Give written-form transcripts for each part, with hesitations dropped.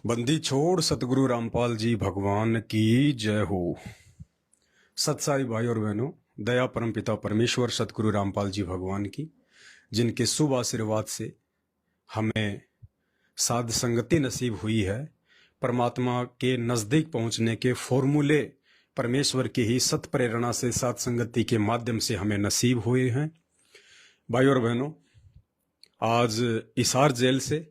बंदी छोड़ सतगुरु रामपाल जी भगवान की जय हो। सत्साई भाई और बहनों, दया परम पिता परमेश्वर सतगुरु रामपाल जी भगवान की, जिनके शुभ आशीर्वाद से हमें साध संगति नसीब हुई है। परमात्मा के नजदीक पहुंचने के फॉर्मूले परमेश्वर की ही सत प्रेरणा से साध संगति के माध्यम से हमें नसीब हुए हैं। भाई और बहनों, आज इसार जेल से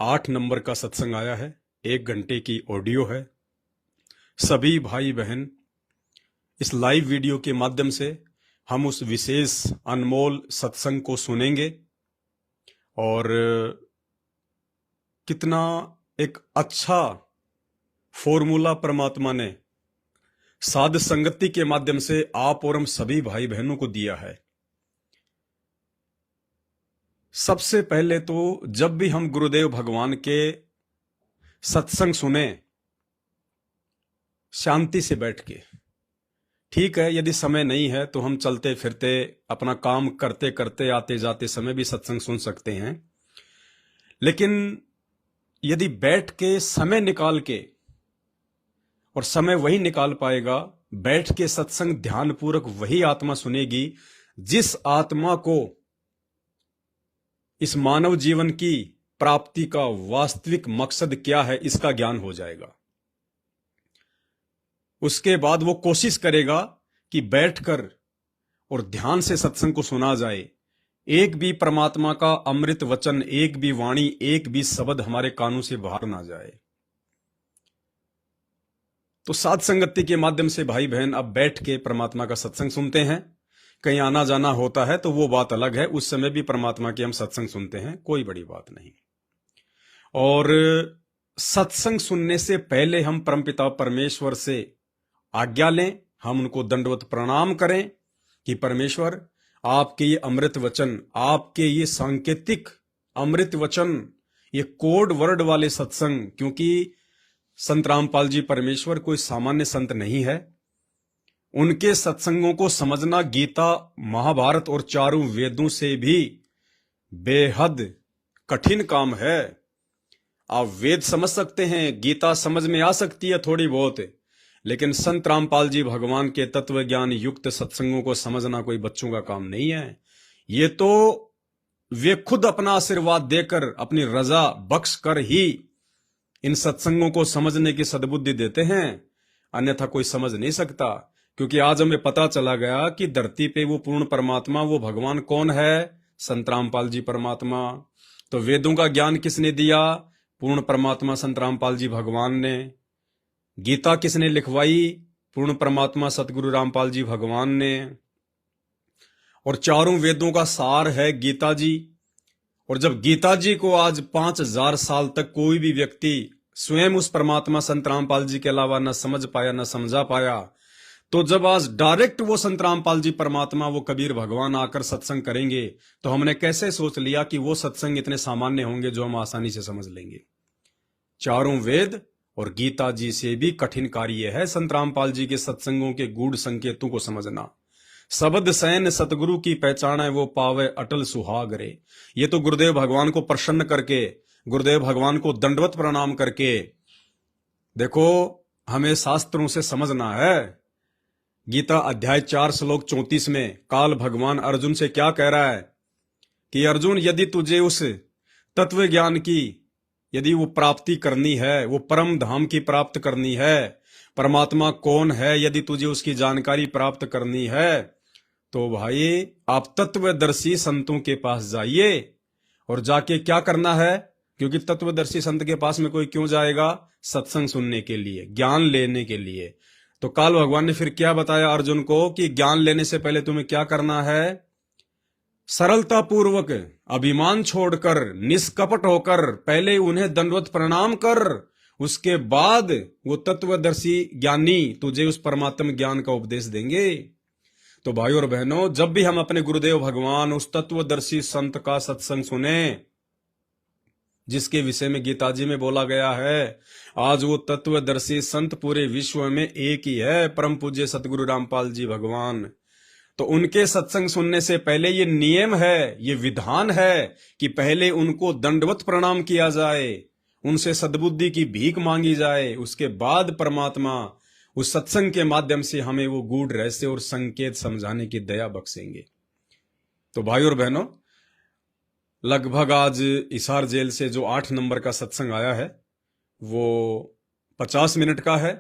8 नंबर का सत्संग आया है। 1 घंटे की ऑडियो है। सभी भाई बहन इस लाइव वीडियो के माध्यम से हम उस विशेष अनमोल सत्संग को सुनेंगे और कितना एक अच्छा फॉर्मूला परमात्मा ने साध संगति के माध्यम से आप और हम सभी भाई बहनों को दिया है। सबसे पहले तो जब भी हम गुरुदेव भगवान के सत्संग सुने, शांति से बैठ के, ठीक है, यदि समय नहीं है तो हम चलते फिरते अपना काम करते करते आते जाते समय भी सत्संग सुन सकते हैं। लेकिन यदि बैठ के समय निकाल के, और समय वही निकाल पाएगा, बैठ के सत्संग ध्यानपूर्वक वही आत्मा सुनेगी जिस आत्मा को इस मानव जीवन की प्राप्ति का वास्तविक मकसद क्या है इसका ज्ञान हो जाएगा। उसके बाद वो कोशिश करेगा कि बैठकर और ध्यान से सत्संग को सुना जाए। एक भी परमात्मा का अमृत वचन, एक भी वाणी, एक भी शब्द हमारे कानों से बाहर ना जाए। तो साध संगति के माध्यम से भाई बहन अब बैठ के परमात्मा का सत्संग सुनते हैं। कहीं आना जाना होता है तो वो बात अलग है, उस समय भी परमात्मा के हम सत्संग सुनते हैं, कोई बड़ी बात नहीं। और सत्संग सुनने से पहले हम परमपिता परमेश्वर से आज्ञा लें, हम उनको दंडवत प्रणाम करें कि परमेश्वर, आपके ये अमृत वचन, आपके ये सांकेतिक अमृत वचन, ये कोड वर्ड वाले सत्संग, क्योंकि संत रामपाल जी परमेश्वर कोई सामान्य संत नहीं है। उनके सत्संगों को समझना गीता, महाभारत और चारों वेदों से भी बेहद कठिन काम है। आप वेद समझ सकते हैं, गीता समझ में आ सकती है थोड़ी बहुत, लेकिन संत रामपाल जी भगवान के तत्व ज्ञान युक्त सत्संगों को समझना कोई बच्चों का काम नहीं है। ये तो वे खुद अपना आशीर्वाद देकर, अपनी रजा बख्श कर ही इन सत्संगों को समझने की सद्बुद्धि देते हैं, अन्यथा कोई समझ नहीं सकता। क्योंकि आज हमें पता चला गया कि धरती पे वो पूर्ण परमात्मा, वो भगवान कौन है? संत रामपाल जी परमात्मा। तो वेदों का ज्ञान किसने दिया? पूर्ण परमात्मा संत रामपाल जी भगवान ने। गीता किसने लिखवाई? पूर्ण परमात्मा सतगुरु रामपाल जी भगवान ने। और चारों वेदों का सार है गीता जी। और जब गीता जी को आज 5000 साल तक कोई भी व्यक्ति स्वयं उस परमात्मा संत रामपाल जी के अलावा न समझ पाया, न समझा पाया, तो जब आज डायरेक्ट वो संत रामपाल जी परमात्मा, वो कबीर भगवान आकर सत्संग करेंगे, तो हमने कैसे सोच लिया कि वो सत्संग इतने सामान्य होंगे जो हम आसानी से समझ लेंगे। चारों वेद और गीता जी से भी कठिन कार्य है संत रामपाल जी के सत्संगों के गूढ़ संकेतों को समझना। शब्द सैन सतगुरु की पहचान है, वो पावे अटल सुहाग रे। ये तो गुरुदेव भगवान को प्रसन्न करके, गुरुदेव भगवान को दंडवत प्रणाम करके, देखो हमें शास्त्रों से समझना है। गीता अध्याय 4 श्लोक 34 में काल भगवान अर्जुन से क्या कह रहा है कि अर्जुन, यदि तुझे उस तत्व ज्ञान की यदि वो प्राप्ति करनी है, वो परम धाम की प्राप्त करनी है, परमात्मा कौन है यदि तुझे उसकी जानकारी प्राप्त करनी है, तो भाई आप तत्वदर्शी संतों के पास जाइए। और जाके क्या करना है? क्योंकि तत्वदर्शी संत के पास में कोई क्यों जाएगा? सत्संग सुनने के लिए, ज्ञान लेने के लिए। तो काल भगवान ने फिर क्या बताया अर्जुन को कि ज्ञान लेने से पहले तुम्हें क्या करना है? सरलता पूर्वक, अभिमान छोड़कर, निष्कपट होकर पहले उन्हें दंडवत प्रणाम कर, उसके बाद वो तत्वदर्शी ज्ञानी तुझे उस परमात्म ज्ञान का उपदेश देंगे। तो भाइयों और बहनों, जब भी हम अपने गुरुदेव भगवान उस तत्वदर्शी संत का सत्संग सुने, जिसके विषय में गीता जी में बोला गया है, आज वो तत्वदर्शी संत पूरे विश्व में एक ही है, परम पूज्य सतगुरु रामपाल जी भगवान। तो उनके सत्संग सुनने से पहले ये नियम है, ये विधान है कि पहले उनको दंडवत प्रणाम किया जाए। उनसे सद्बुद्धि की भीख मांगी जाए, उसके बाद परमात्मा उस सत्संग के माध्यम से हमें वो गूढ़ रहस्य और संकेत समझाने की दया बख्शेंगे। तो भाई और बहनों, लगभग आज हिसार जेल से जो 8 नंबर का सत्संग आया है वो 50 मिनट का है।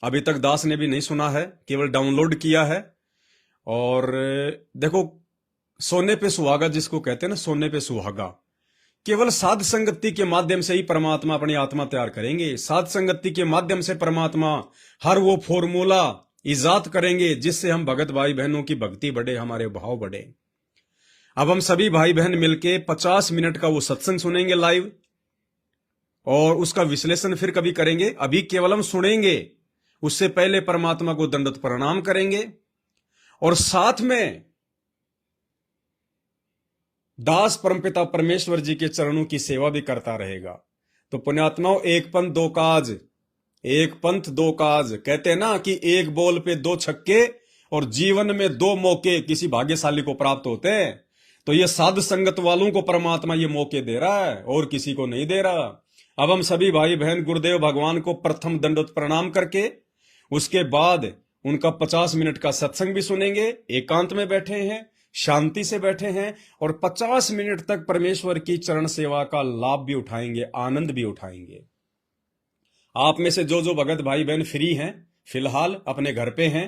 अभी तक दास ने भी नहीं सुना है, केवल डाउनलोड किया है। और देखो, सोने पे सुहागा जिसको कहते हैं ना, सोने पे सुहागा, केवल साध संगति के माध्यम से ही परमात्मा अपनी आत्मा तैयार करेंगे। साध संगति के माध्यम से परमात्मा हर वो फॉर्मूला इजाद करेंगे जिससे हम भगत भाई बहनों की भक्ति बढ़े, हमारे भाव बढ़े। अब हम सभी भाई बहन मिलके 50 मिनट का वो सत्संग सुनेंगे लाइव, और उसका विश्लेषण फिर कभी करेंगे। अभी केवल हम सुनेंगे, उससे पहले परमात्मा को दंडवत प्रणाम करेंगे, और साथ में दास परमपिता परमेश्वर जी के चरणों की सेवा भी करता रहेगा। तो पुण्यात्माओं, एक पंथ दो काज, एक पंथ दो काज, कहते हैं ना कि एक बॉल पे 2 छक्के और जीवन में 2 मौके किसी भाग्यशाली को प्राप्त होते हैं। तो ये साध संगत वालों को परमात्मा ये मौके दे रहा है और किसी को नहीं दे रहा। अब हम सभी भाई बहन गुरुदेव भगवान को प्रथम दंडवत प्रणाम करके उसके बाद उनका 50 मिनट का सत्संग भी सुनेंगे। एकांत में बैठे हैं, शांति से बैठे हैं, और 50 मिनट तक परमेश्वर की चरण सेवा का लाभ भी उठाएंगे, आनंद भी उठाएंगे। आप में से जो जो भगत भाई बहन फ्री हैं, फिलहाल अपने घर पे हैं,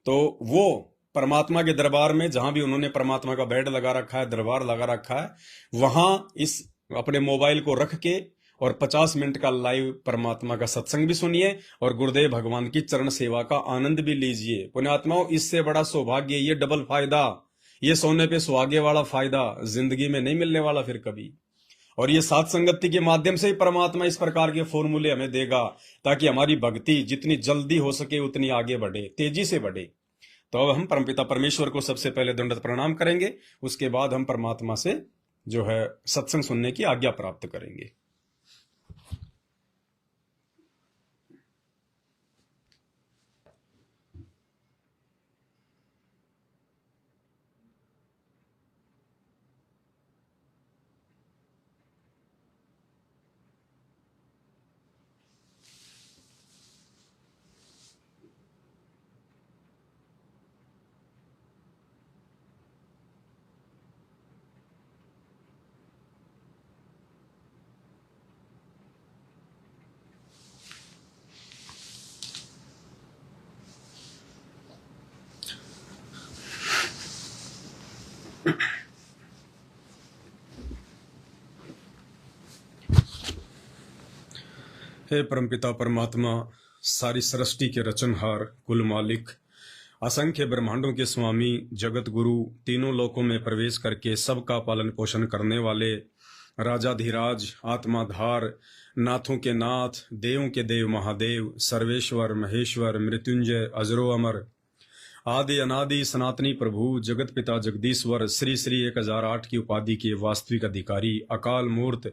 तो वो परमात्मा के दरबार में, जहां भी उन्होंने परमात्मा का बेड लगा रखा है, दरबार लगा रखा है, वहां इस अपने मोबाइल को रख के और 50 मिनट का लाइव परमात्मा का सत्संग भी सुनिए और गुरुदेव भगवान की चरण सेवा का आनंद भी लीजिए। पुण्यात्माओं, इससे बड़ा सौभाग्य, ये डबल फायदा, ये सोने पे सुहागे वाला फायदा जिंदगी में नहीं मिलने वाला फिर कभी। और ये साथ संगति के माध्यम से ही परमात्मा इस प्रकार के फॉर्मूले हमें देगा ताकि हमारी भक्ति जितनी जल्दी हो सके उतनी आगे बढ़े, तेजी से बढ़े। तो अब हम परमपिता परमेश्वर को सबसे पहले दंडवत प्रणाम करेंगे, उसके बाद हम परमात्मा से जो है सत्संग सुनने की आज्ञा प्राप्त करेंगे। हे परमपिता परमात्मा, सारी सृष्टि के रचनहार, कुल मालिक, असंख्य ब्रह्मांडों के स्वामी, जगत गुरु, तीनों लोकों में प्रवेश करके सबका पालन पोषण करने वाले राजाधिराज, आत्माधार, नाथों के नाथ, देवों के देव महादेव, सर्वेश्वर महेश्वर, मृत्युंजय, अजरो अमर, आदि अनादि सनातनी प्रभु, जगत पिता जगदीश्वर, श्री श्री 1008 की उपाधि के वास्तविक अधिकारी, अकाल मूर्त,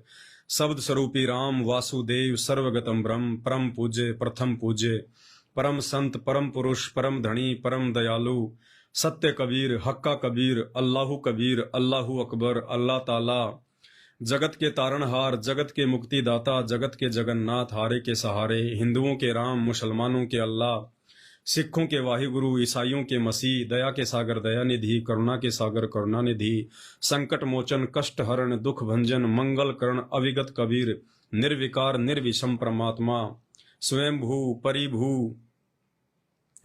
शब्द स्वरूपी राम, वासुदेव, सर्वगतम ब्रह्म, परम पूज्य, प्रथम पूज्य, परम संत, परम पुरुष, परम धनी, परम दयालु, सत्य कबीर, हक्का कबीर, अल्लाहु कबीर, अल्लाहु अकबर, अल्लाह ताला, जगत के तारणहार, जगत के मुक्तिदाता, जगत के जगन्नाथ, हारे के सहारे, हिंदुओं के राम, मुसलमानों के अल्लाह, सिखों के वाहिगुरु, ईसाइयों के मसीह, दया के सागर दयानिधि, करुणा के सागर करुणानिधि, संकट मोचन, कष्ट हरण, दुख भंजन, मंगल करण, अविगत कबीर, निर्विकार निर्विषम परमात्मा, स्वयंभू परिभू,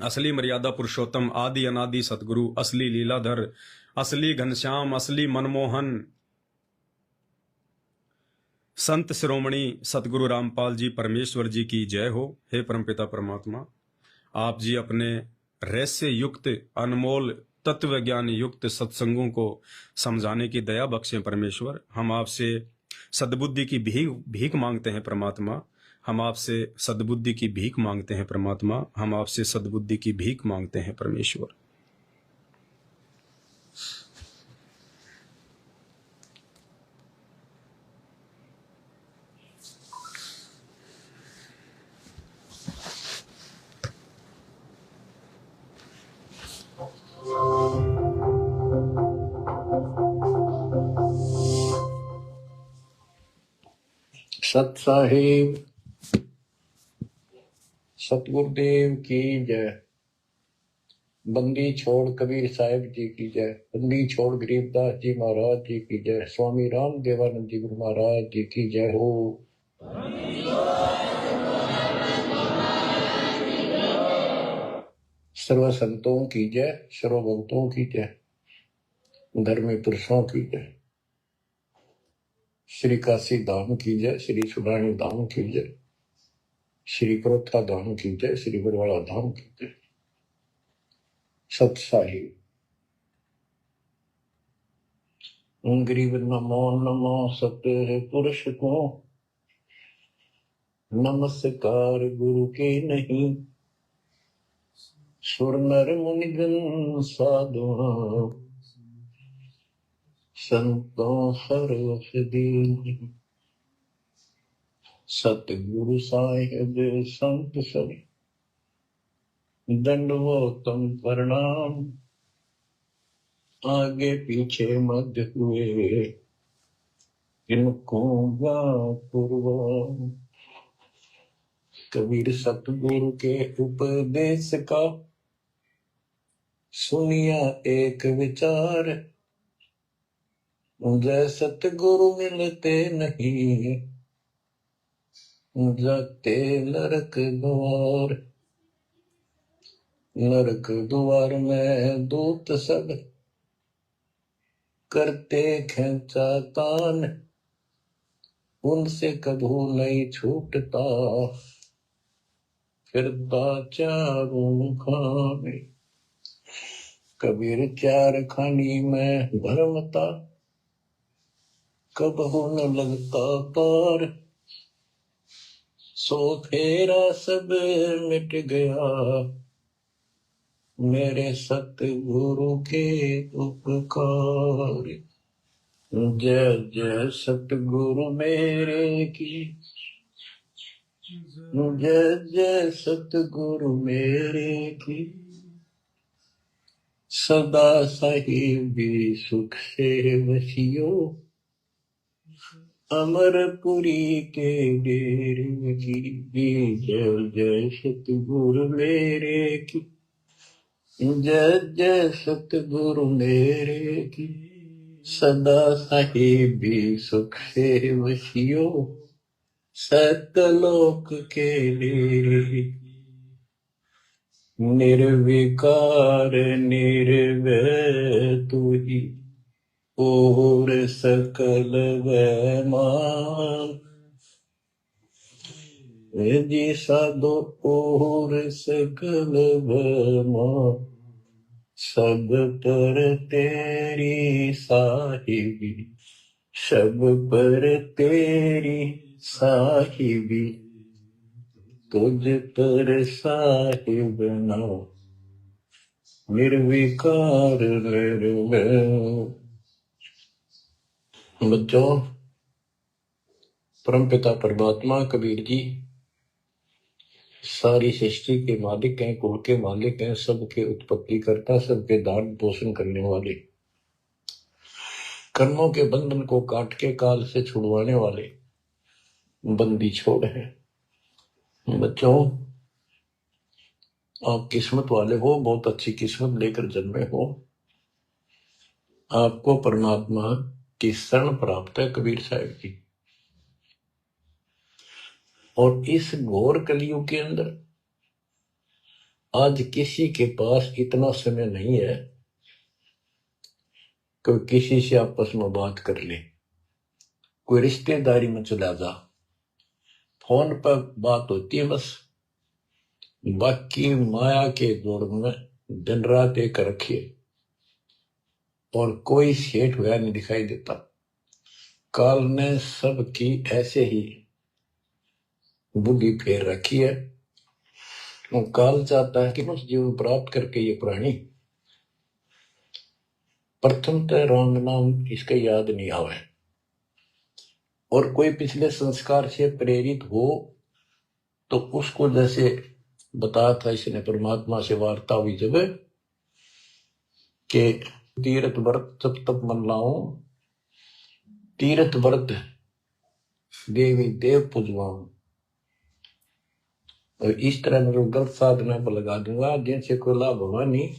असली मर्यादा पुरुषोत्तम, आदि अनादि सतगुरु, असली लीलाधर, असली घनश्याम, असली मनमोहन, संत शिरोमणि सतगुरु रामपाल जी परमेश्वर जी की जय हो। हे परमपिता परमात्मा, आप जी अपने रहस्य युक्त, अनमोल, तत्व ज्ञान युक्त सत्संगों को समझाने की दया बख्शें परमेश्वर। हम आपसे सद्बुद्धि की भीख मांगते हैं परमात्मा, हम आपसे सद्बुद्धि की भीख मांगते हैं परमात्मा, हम आपसे सद्बुद्धि की भीख मांगते हैं परमेश्वर। सत साहिब सतगुरुदेव की जय। बंदी छोड़ कबीर साहिब जी की जय। बंदी छोड़ गरीबदास जी महाराज जी की जय। स्वामी राम देवानंद जी गुरु महाराज जी की जय हो। सर्व संतों की जय, सर्व भक्तों की जय, धर्मी पुरुषों की जय। श्री काशी धाम की जय, श्री सुब्राणी धाम की जय, श्री क्रोथा धाम की जय, श्री बरवाड़ा धाम की जय। सत साहिब गरीब नमो नमो सत्य पुरुष को नमस्कार गुरु के नहीं। सुर नर मुनिगण साधु संतों सर्वस दीन। सतगुरु साहिब संत सब दंडवतम प्रणाम। आगे पीछे मध्य हुए इनको पूर्व। कबीर सतगुरु के उपदेश का सुनिया एक विचार। जय सतगुरु मिलते नहीं जाते नरक द्वार। नरक द्वार में दूत सब करते खेचा तान। उनसे कभू नहीं छूटता फिरता चारों खाने। कबीर चार खानी में भरमता कबहू न लगता पार। सो फेरा सब मिट गया मेरे सतगुरु के उपकार। जय जय सतगुरु मेरे की, जय जय सतगुरु मेरे की। सदा साहिबी सुख से वसियो अमरपुरी के डेरे की। जय जय सतगुरु मेरे की, जय जय सतगुरु मेरे की। सदा साहिबी सुख से वसियो सतलोक के डेरे। निर्विकार निर्भय तू ही और सकल वैमान। जी साधो और सकल वैमान। सब पर तेरी साहिबी, सब पर तेरी साहिबी। तुझ पर साहिब नाम निर्विकार निर्भय। बच्चों, परमपिता परमात्मा कबीर जी सारी सृष्टि के मालिक हैं, कुल के मालिक हैं, सबके उत्पत्ति करता, सबके दान पोषण करने वाले, कर्मों के बंधन को काट के काल से छुड़वाने वाले बंदी छोड़ है। बच्चों, आप किस्मत वाले हो, बहुत अच्छी किस्मत लेकर जन्मे हो। आपको परमात्मा की शरण प्राप्त है कबीर साहिब की। और इस घोर कलयुग के अंदर आज किसी के पास इतना समय नहीं है कि किसी से आपस में बात कर ले, कोई रिश्तेदारी में चला जा, फोन पर बात होती है बस। बाकी माया के दौर में दिन रात एक रखिए और कोई सेठ हुआ नहीं दिखाई देता। काल ने सबकी ऐसे ही बुद्धि फेर रखी है। वो काल चाहता है कि उस जीवन प्राप्त करके ये प्राणी प्रथमतः राम नाम इसका याद नहीं आवे, और कोई पिछले संस्कार से प्रेरित हो तो उसको जैसे बताया था इसने परमात्मा से वार्ता हुई जब के तीर्थ व्रत तब तक मन लाऊं। तीर्थ व्रत देवी देव पूजवाऊं, और इस तरह मेरे गलत साधना पर लगा दूंगा जिनसे कोई लाभ होगा नहीं,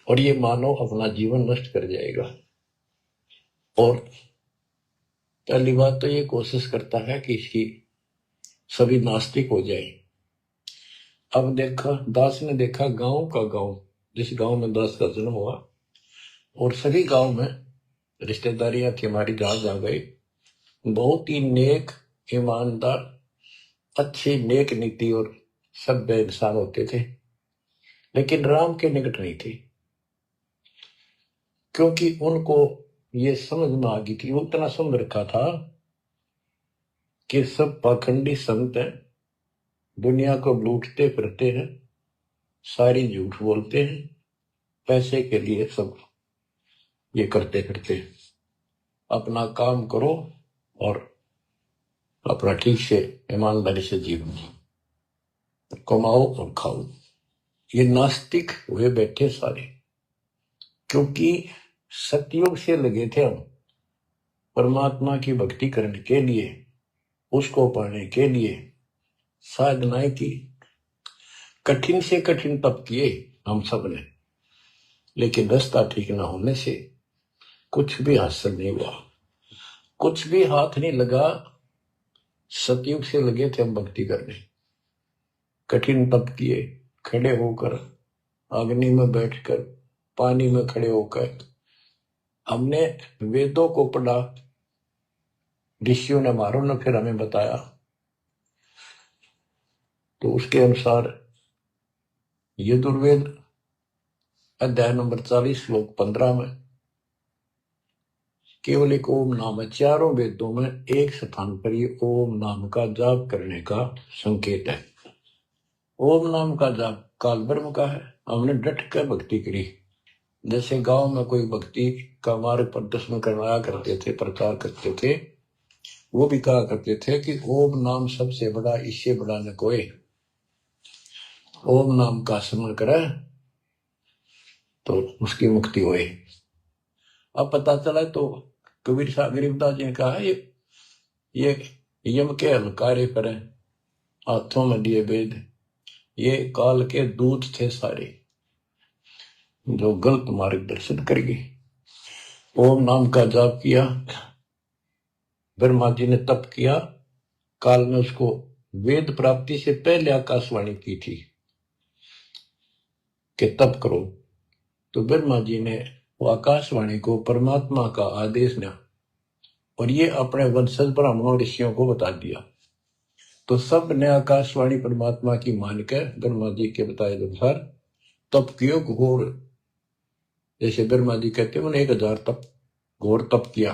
और ये मानव अपना जीवन नष्ट कर जाएगा। और पहली बात तो ये कोशिश करता है कि इसकी सभी नास्तिक हो जाए। अब देखा, दास ने देखा गांव का गांव, जिस गांव में दास का जन्म हुआ, और सभी गांव में रिश्तेदारियां थी हमारी, जहां जहां गए बहुत ही नेक, ईमानदार, अच्छी नेक नीति और सभ्य इंसान होते थे, लेकिन राम के निकट नहीं थे, क्योंकि उनको ये समझ में आ गई थी, वो इतना समझ रखा था कि सब पाखंडी संत हैं, दुनिया को लूटते फिरते हैं, सारी झूठ बोलते हैं, पैसे के लिए सब ये करते फिरते, अपना काम करो और अपना ठीक से ईमानदारी से जीवन कमाओ और खाओ। ये नास्तिक हुए बैठे सारे, क्योंकि सतयुग से लगे थे हम परमात्मा की भक्ति करने के लिए, उसको पाने के लिए साधनाएं की, कठिन से कठिन तप किए हम सब ने, लेकिन रास्ता ठीक ना होने से कुछ भी हासिल नहीं हुआ, कुछ भी हाथ नहीं लगा। सतयुग से लगे थे हम भक्ति करने, कठिन तप किए, खड़े होकर, अग्नि में बैठकर, पानी में खड़े होकर, हमने वेदों को पढ़ा, ऋषियों ने हमारों ने फिर हमें बताया, तो उसके अनुसार यजुर्वेद अध्याय नंबर 40 श्लोक 15 में केवल एक ओम नाम है। चारों वेदों में एक स्थान पर ये ओम नाम का जाप करने का संकेत है। ओम नाम का जाप काल ब्रह्म का है। हमने डट कर भक्ति करी, जैसे गांव में कोई भक्ति का मार्ग प्रदर्शन करवाया करते थे, प्रचार करते थे, वो भी कहा करते थे कि ओम नाम सबसे बड़ा, इससे बड़ा न कोई। ओम नाम का स्मरण करे तो उसकी मुक्ति हुई। अब पता चला तो कबीर साहब गरीबदास जी ने कहा ये यम के हलकारे करें, हाथों में दिए वेद, ये काल के दूत थे सारे, जो गलत मार्गदर्शन कर गए। ओम नाम का जाप किया, ब्रह्मा जी ने तप किया, काल ने उसको वेद प्राप्ति से पहले आकाशवाणी की थी कि तप करो, तो ब्रह्मा जी ने वो आकाशवाणी को परमात्मा का आदेश दिया और ये अपने वंशज ब्राह्मणों ऋषियों को बता दिया। तो सब ने आकाशवाणी परमात्मा की मानकर ब्रह्मा जी के बताए अनुसार तप कियो घोर, जैसे ब्रह्मा जी कहते हैं उन्हें 1000 तप घोर तप किया।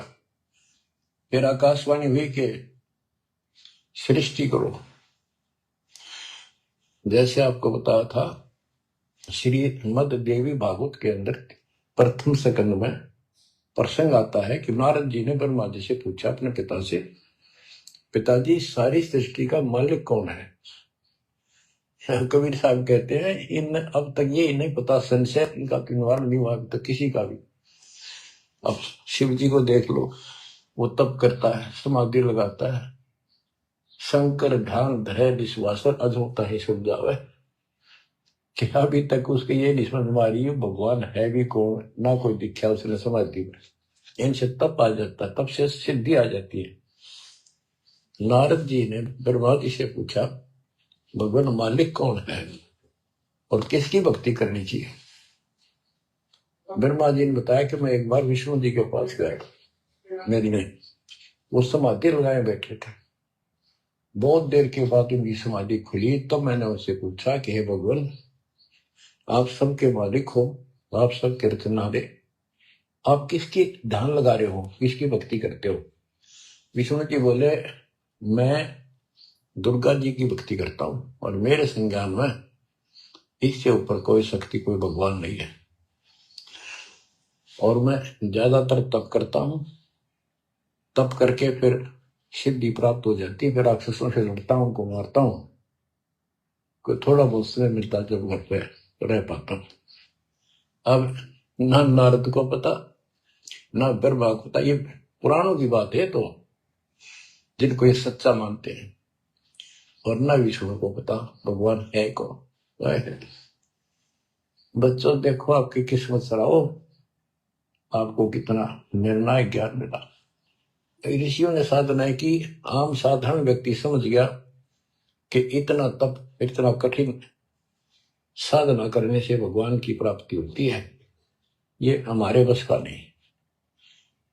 फिर आकाशवाणी हुई कि सृष्टि करो, जैसे आपको बताया था श्रीमद देवी भागवत के अंदर प्रथम स्कंद में प्रसंग आता है कि नारद जी ने ब्रह्मा जी से पूछा अपने पिता से, पिताजी सारी सृष्टि का मालिक कौन है? कबीर साहब कहते हैं इन अब तक ये नहीं पता, संशय इनका निवारण नहीं हुआ तो किसी का भी। अब शिव जी को देख लो, वो तप करता है, समाधि लगाता है, शंकर ध्यान धरे विश्वासर अजोता ही सुन जावे, कि अभी तक उसके ये नहीं समझ में आ रही है भगवान है भी कौन, ना कोई दिखा उसने समाधि में। इनसे तप आ जाता है, तब से सिद्धि आ जाती है। नारद जी ने ब्रह्मा जी से पूछा भगवान मालिक कौन है और किसकी भक्ति करनी चाहिए? ब्रह्मा जी ने बताया कि मैं एक बार विष्णु जी के पास गया, मेरी नहीं, वो समाधि लगाए बैठे थे। बहुत देर के बाद उनकी समाधि खुली, तो मैंने उनसे पूछा कि हे भगवान, आप सबके मालिक हो, आप सबके रचनारे, आप किसकी ध्यान लगा रहे हो, किसकी भक्ति करते हो? विष्णु जी बोले मैं दुर्गा जी की भक्ति करता हूं और मेरे संज्ञान में इससे ऊपर कोई शक्ति, कोई भगवान नहीं है, और मैं ज्यादातर तप करता हूं, तप करके फिर सिद्धि प्राप्त हो जाती है, फिर राक्षसों से लड़ता हूं, उनको मारता हूं, कोई थोड़ा बहुत समय मिलता जब घर पे रह पाता हूं। अब ना नारद को पता, ना ब्रह्मा को पता, ये पुराणों की बात है। तो जिनको ये सच्चा मानते हैं और न विष्णु को पता भगवान है कौन। बच्चों देखो आपकी किस्मत सराओ, आपको कितना निर्णायक ज्ञान मिला। ऋषियों ने साधना की, आम साधारण व्यक्ति समझ गया कि इतना तप, इतना कठिन साधना करने से भगवान की प्राप्ति होती है, ये हमारे बस का नहीं,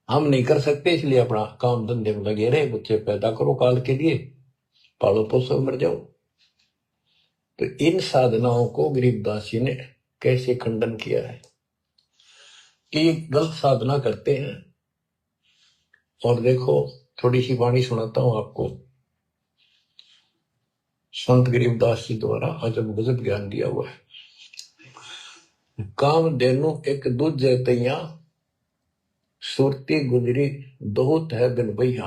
हम नहीं कर सकते, इसलिए अपना काम धंधे में लगे रहे, बच्चे पैदा करो काल के लिए, पालो पोसो मर जाओ। तो इन साधनाओं को गरीबदास जी ने कैसे खंडन किया है कि गलत साधना करते हैं। और देखो थोड़ी सी वाणी सुनाता हूं आपको, संत गरीबदास जी द्वारा अजब गजब ज्ञान दिया हुआ है। काम देनु एक दूजे तैया, सुरती गुजरी दोहत है बिन भैया,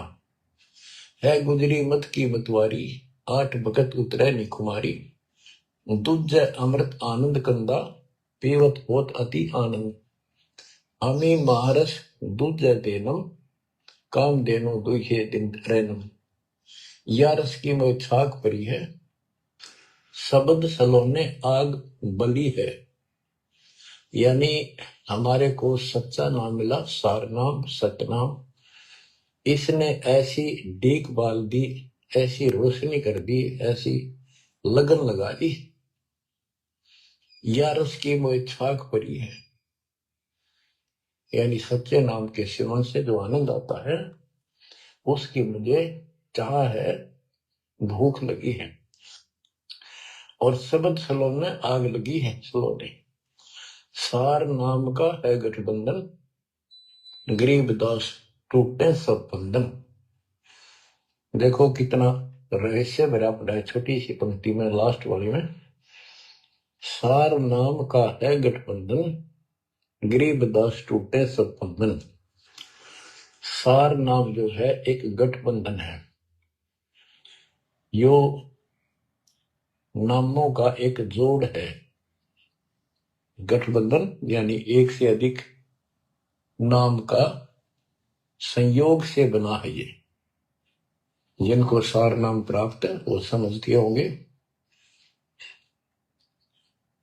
है गुजरी मत की मतवारी, 8 भगत उतरे नी कुमारी, दूजे अमृत आनंद कंदा, पीवत होत अति आनंद, अमी महारस दूजे देनम, काम देनो दुहे दिन रैनम, या रस की मोह छाक परी है, शब्द सलोने आग बली है। यानी हमारे को सच्चा नाम मिला, सार नाम सतनाम, इसने ऐसी देखभाल दी, ऐसी रोशनी कर दी, ऐसी लगन लगा दी, या रस की मोह छाक परी है। यानी सच्चे नाम के सेवन से जो आनंद आता है उसकी मुझे चाह है, भूख लगी है। और शब्द सलोने आग लगी है, सलोने सार नाम का है गठबंधन, गरीबदास टूटे सब बंधन। देखो कितना रहस्य भरा पड़ा है छोटी सी पंक्ति में, लास्ट वाली में, सार नाम का है गठबंधन, गरीबदास टूटे सब बंधन। सार नाम जो है एक गठबंधन है, यो नामों का एक जोड़ है। गठबंधन यानी एक से अधिक नाम का संयोग से बना है ये। जिनको सार नाम प्राप्त है वो समझते होंगे।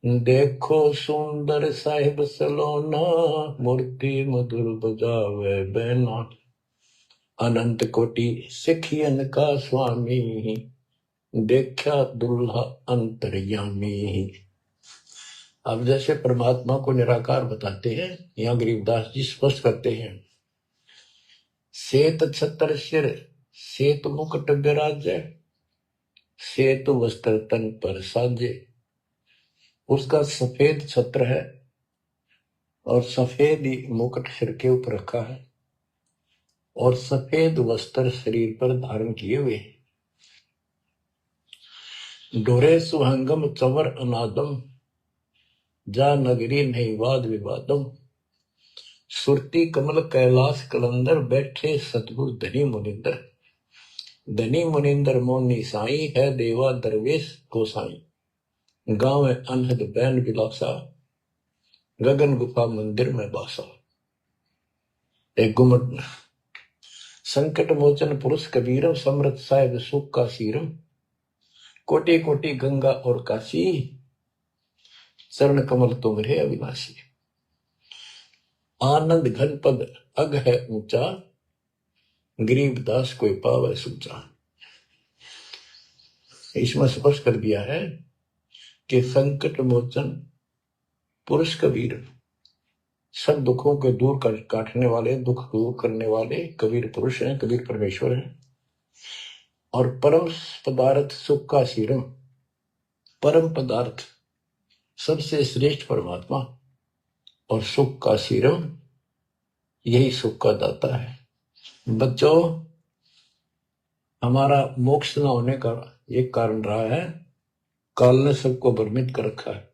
देखो सुंदर साहिब सलोना, मूर्ति मधुर बजावे बैना, अनंत कोटि सिखियन का स्वामी, देखा दुल्हा अंतर्यामी। अब जैसे परमात्मा को निराकार बताते हैं, यहाँ गरीबदास जी स्पष्ट करते हैं, श्वेत छत्र सिर श्वेत मुकुट विराजे, श्वेत वस्त्र तन पर साजे। उसका सफेद छत्र है और सफेद ही मुकुट सिर के ऊपर रखा है और सफेद वस्त्र शरीर पर धारण किए हुए हैं। डोरे सुहंगम चवर अनादम, जा नगरी नहीं वाद विवादम, सुरती कमल कैलाश कलंदर, बैठे सतगुरु धनी मुनिंदर। धनी मुनिंदर मोनी साई, है देवा दरवेश गोसाई, गांव अनहद बैन बिलासा, गगन गुफा मंदिर में बासा। एक गुमट संकट मोचन पुरुष कबीरम, समृत साहिब सुख का सीरम, कोटि कोटि गंगा और काशी, चरण कमल तुम्हारे अविनाशी। आनंद घन पद अग है ऊंचा, गरीबदास कोई पावे सूचा। इसमें स्पष्ट कर दिया है कि संकट मोचन पुरुष कबीर, सब दुखों के दूर काटने वाले, दुख दूर करने वाले कबीर पुरुष हैं, कबीर परमेश्वर हैं। और परम पदार्थ सुख का सीरम, परम पदार्थ सबसे श्रेष्ठ परमात्मा और सुख का सीरम, यही सुख का दाता है। बच्चों, हमारा मोक्ष न होने का एक कारण रहा है, काल ने सबको भ्रमित कर रखा है।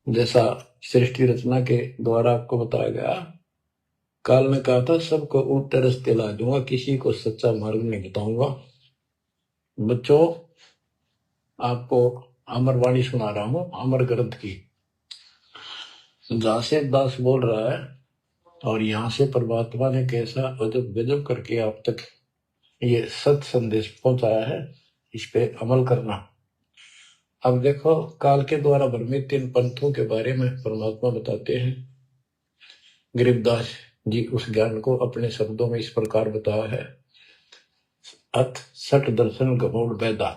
जैसा सृष्टि रचना के द्वारा आपको बताया गया, काल ने कहा था सबको उल्टे रास्ते ला दूंगा, किसी को सच्चा मार्ग नहीं बताऊंगा। बच्चों, आपको अमर वाणी सुना रहा हूं, अमर ग्रंथ की, जहां से दास बोल रहा है और यहां से परमात्मा ने कैसा अजब गजब करके आप तक ये सत संदेश पहुंचाया है, इस पे अमल करना। अब देखो, काल के द्वारा भ्रमित इन पंथों के बारे में परमात्मा बताते हैं। गरीबदास जी उस ज्ञान को अपने शब्दों में इस प्रकार बताया है। अथ सठ दर्शन गहोड़ बैदा,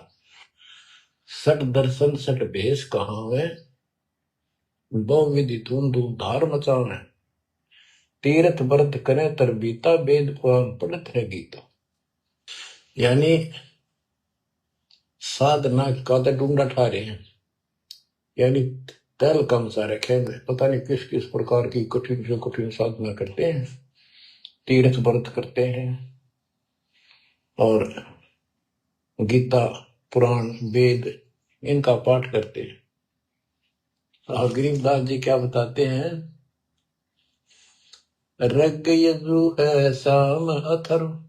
सठ दर्शन सठ भेष कहावे, बहुविधि धूम धूम धार मचावे, तीर्थ व्रत करे तर बीता, वेद पुराण पढ़त है गीता। यानी साधना का तो ढूंढा ठा रहे हैं, यानी तल कम सा रखेंगे, पता नहीं किस किस प्रकार की कठिन से कठिन साधना करते हैं, तीर्थ व्रत करते हैं और गीता पुराण वेद इनका पाठ करते हैं। और गरीबदास जी क्या बताते हैं, रग यजु है शाम अथर्व,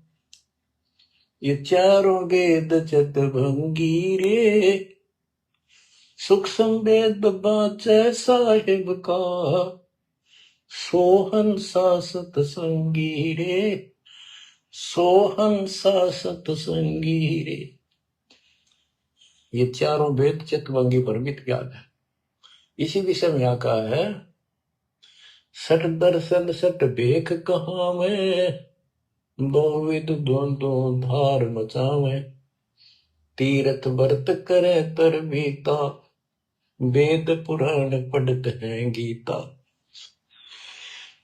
ये चारों वेद चतभंगी रे, सूक्ष्म वेद बाचे साहिब का, सोहन सा सतसंगी रे, सोहन सा सतसंगी रे। ये चारों वेद चितवंगी परमित ज्ञान है। इसी विषय में यहाँ कहा है, सठ दर्शन सठ भेख कहावे, बहुविध द्वंद्व धार मचावे, तीर्थ व्रत करे तर बीता, वेद पुराण पढ़त है गीता।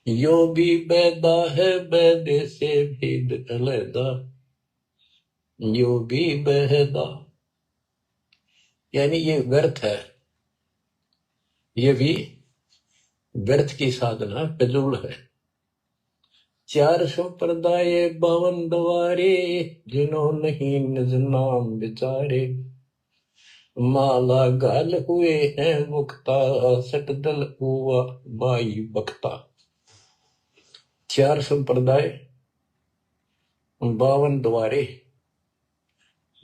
यो भी बैदा है बैदे से भेद अलैदा, यो भी बहदा, यानी ये व्यर्थ है, ये भी व्यर्थ की साधना फिजूल है। चार संप्रदाय 52 द्वारे, जिन्हों नहीं निज नाम विचारे, माला गाल हुए हैं मुक्ता, सट दल हुआ बाई बख्ता। चार संप्रदाय 52 द्वारे,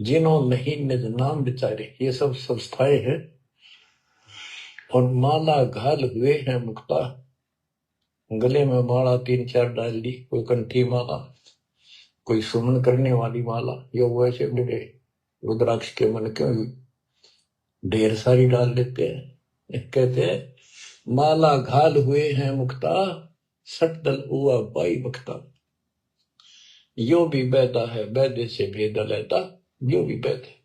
जिन्हों नहीं निज नाम विचारे, ये सब संस्थाएं हैं। और माला घाल हुए हैं मुक्ता, गले में माला 3-4 डाल दी, कोई कंठी माला, कोई सुमन करने वाली माला, ये वैसे बड़े रुद्राक्ष के मन के ढेर सारी डाल देते हैं। कहते हैं माला घाल हुए हैं मुक्ता, सट दल हुआ बाई बख्ता। यो भी बैदा है बैदे से भेद अलैदा, यो भी बैद है।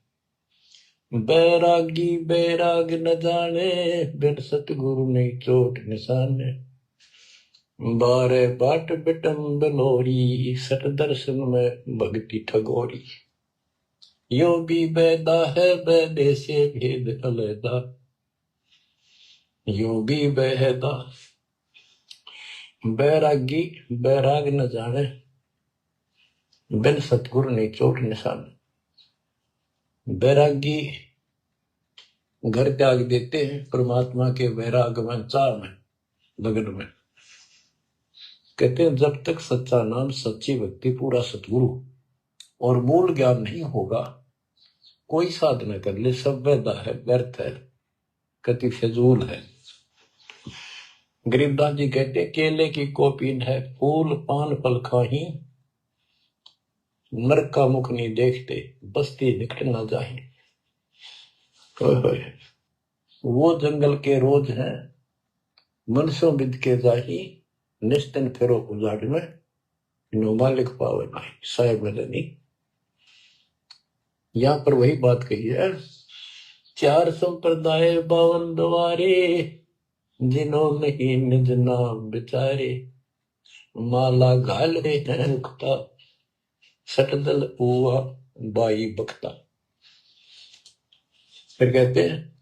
बैरागी बैराग न जाने, बिन सतगुरु नहीं चोट निशाने, बारे बाट बिटम बलोरी, सट दर्शन में भक्ति ठगोरी। यो भी बैदा है बैदे से भेद अलैदा, यो भी बहदा। बैरागी बैराग न जाने, बिन सतगुरु नहीं चोट निशाने। बैरागी घर त्याग देते हैं परमात्मा के वैराग में, चाह में, लगन में। कहते हैं जब तक सच्चा नाम सच्ची भक्ति पूरा सतगुरु और मूल ज्ञान नहीं होगा, कोई साधना कर ले सब वैधा है, व्यर्थ है, कति फिजूल है। गरीबदास जी कहते केले की कोपीन है, फूल पान फल खाही, नरक का मुख नहीं देखते, बस्ती निकट ना जाए। वो जंगल के रोज हैं, मनसों बिद के जाही, निस्तन फेरो उजाड़ में, नो मालिक पावे नहीं, साहेब नहीं। यहां पर वही बात कही है, चार संप्रदाय 52 द्वारे, जिन्हों नहीं निज नाम विचारे, माला घाल है मुक्ता, सटदल हुआ बाई बख्ता। फिर कहते हैं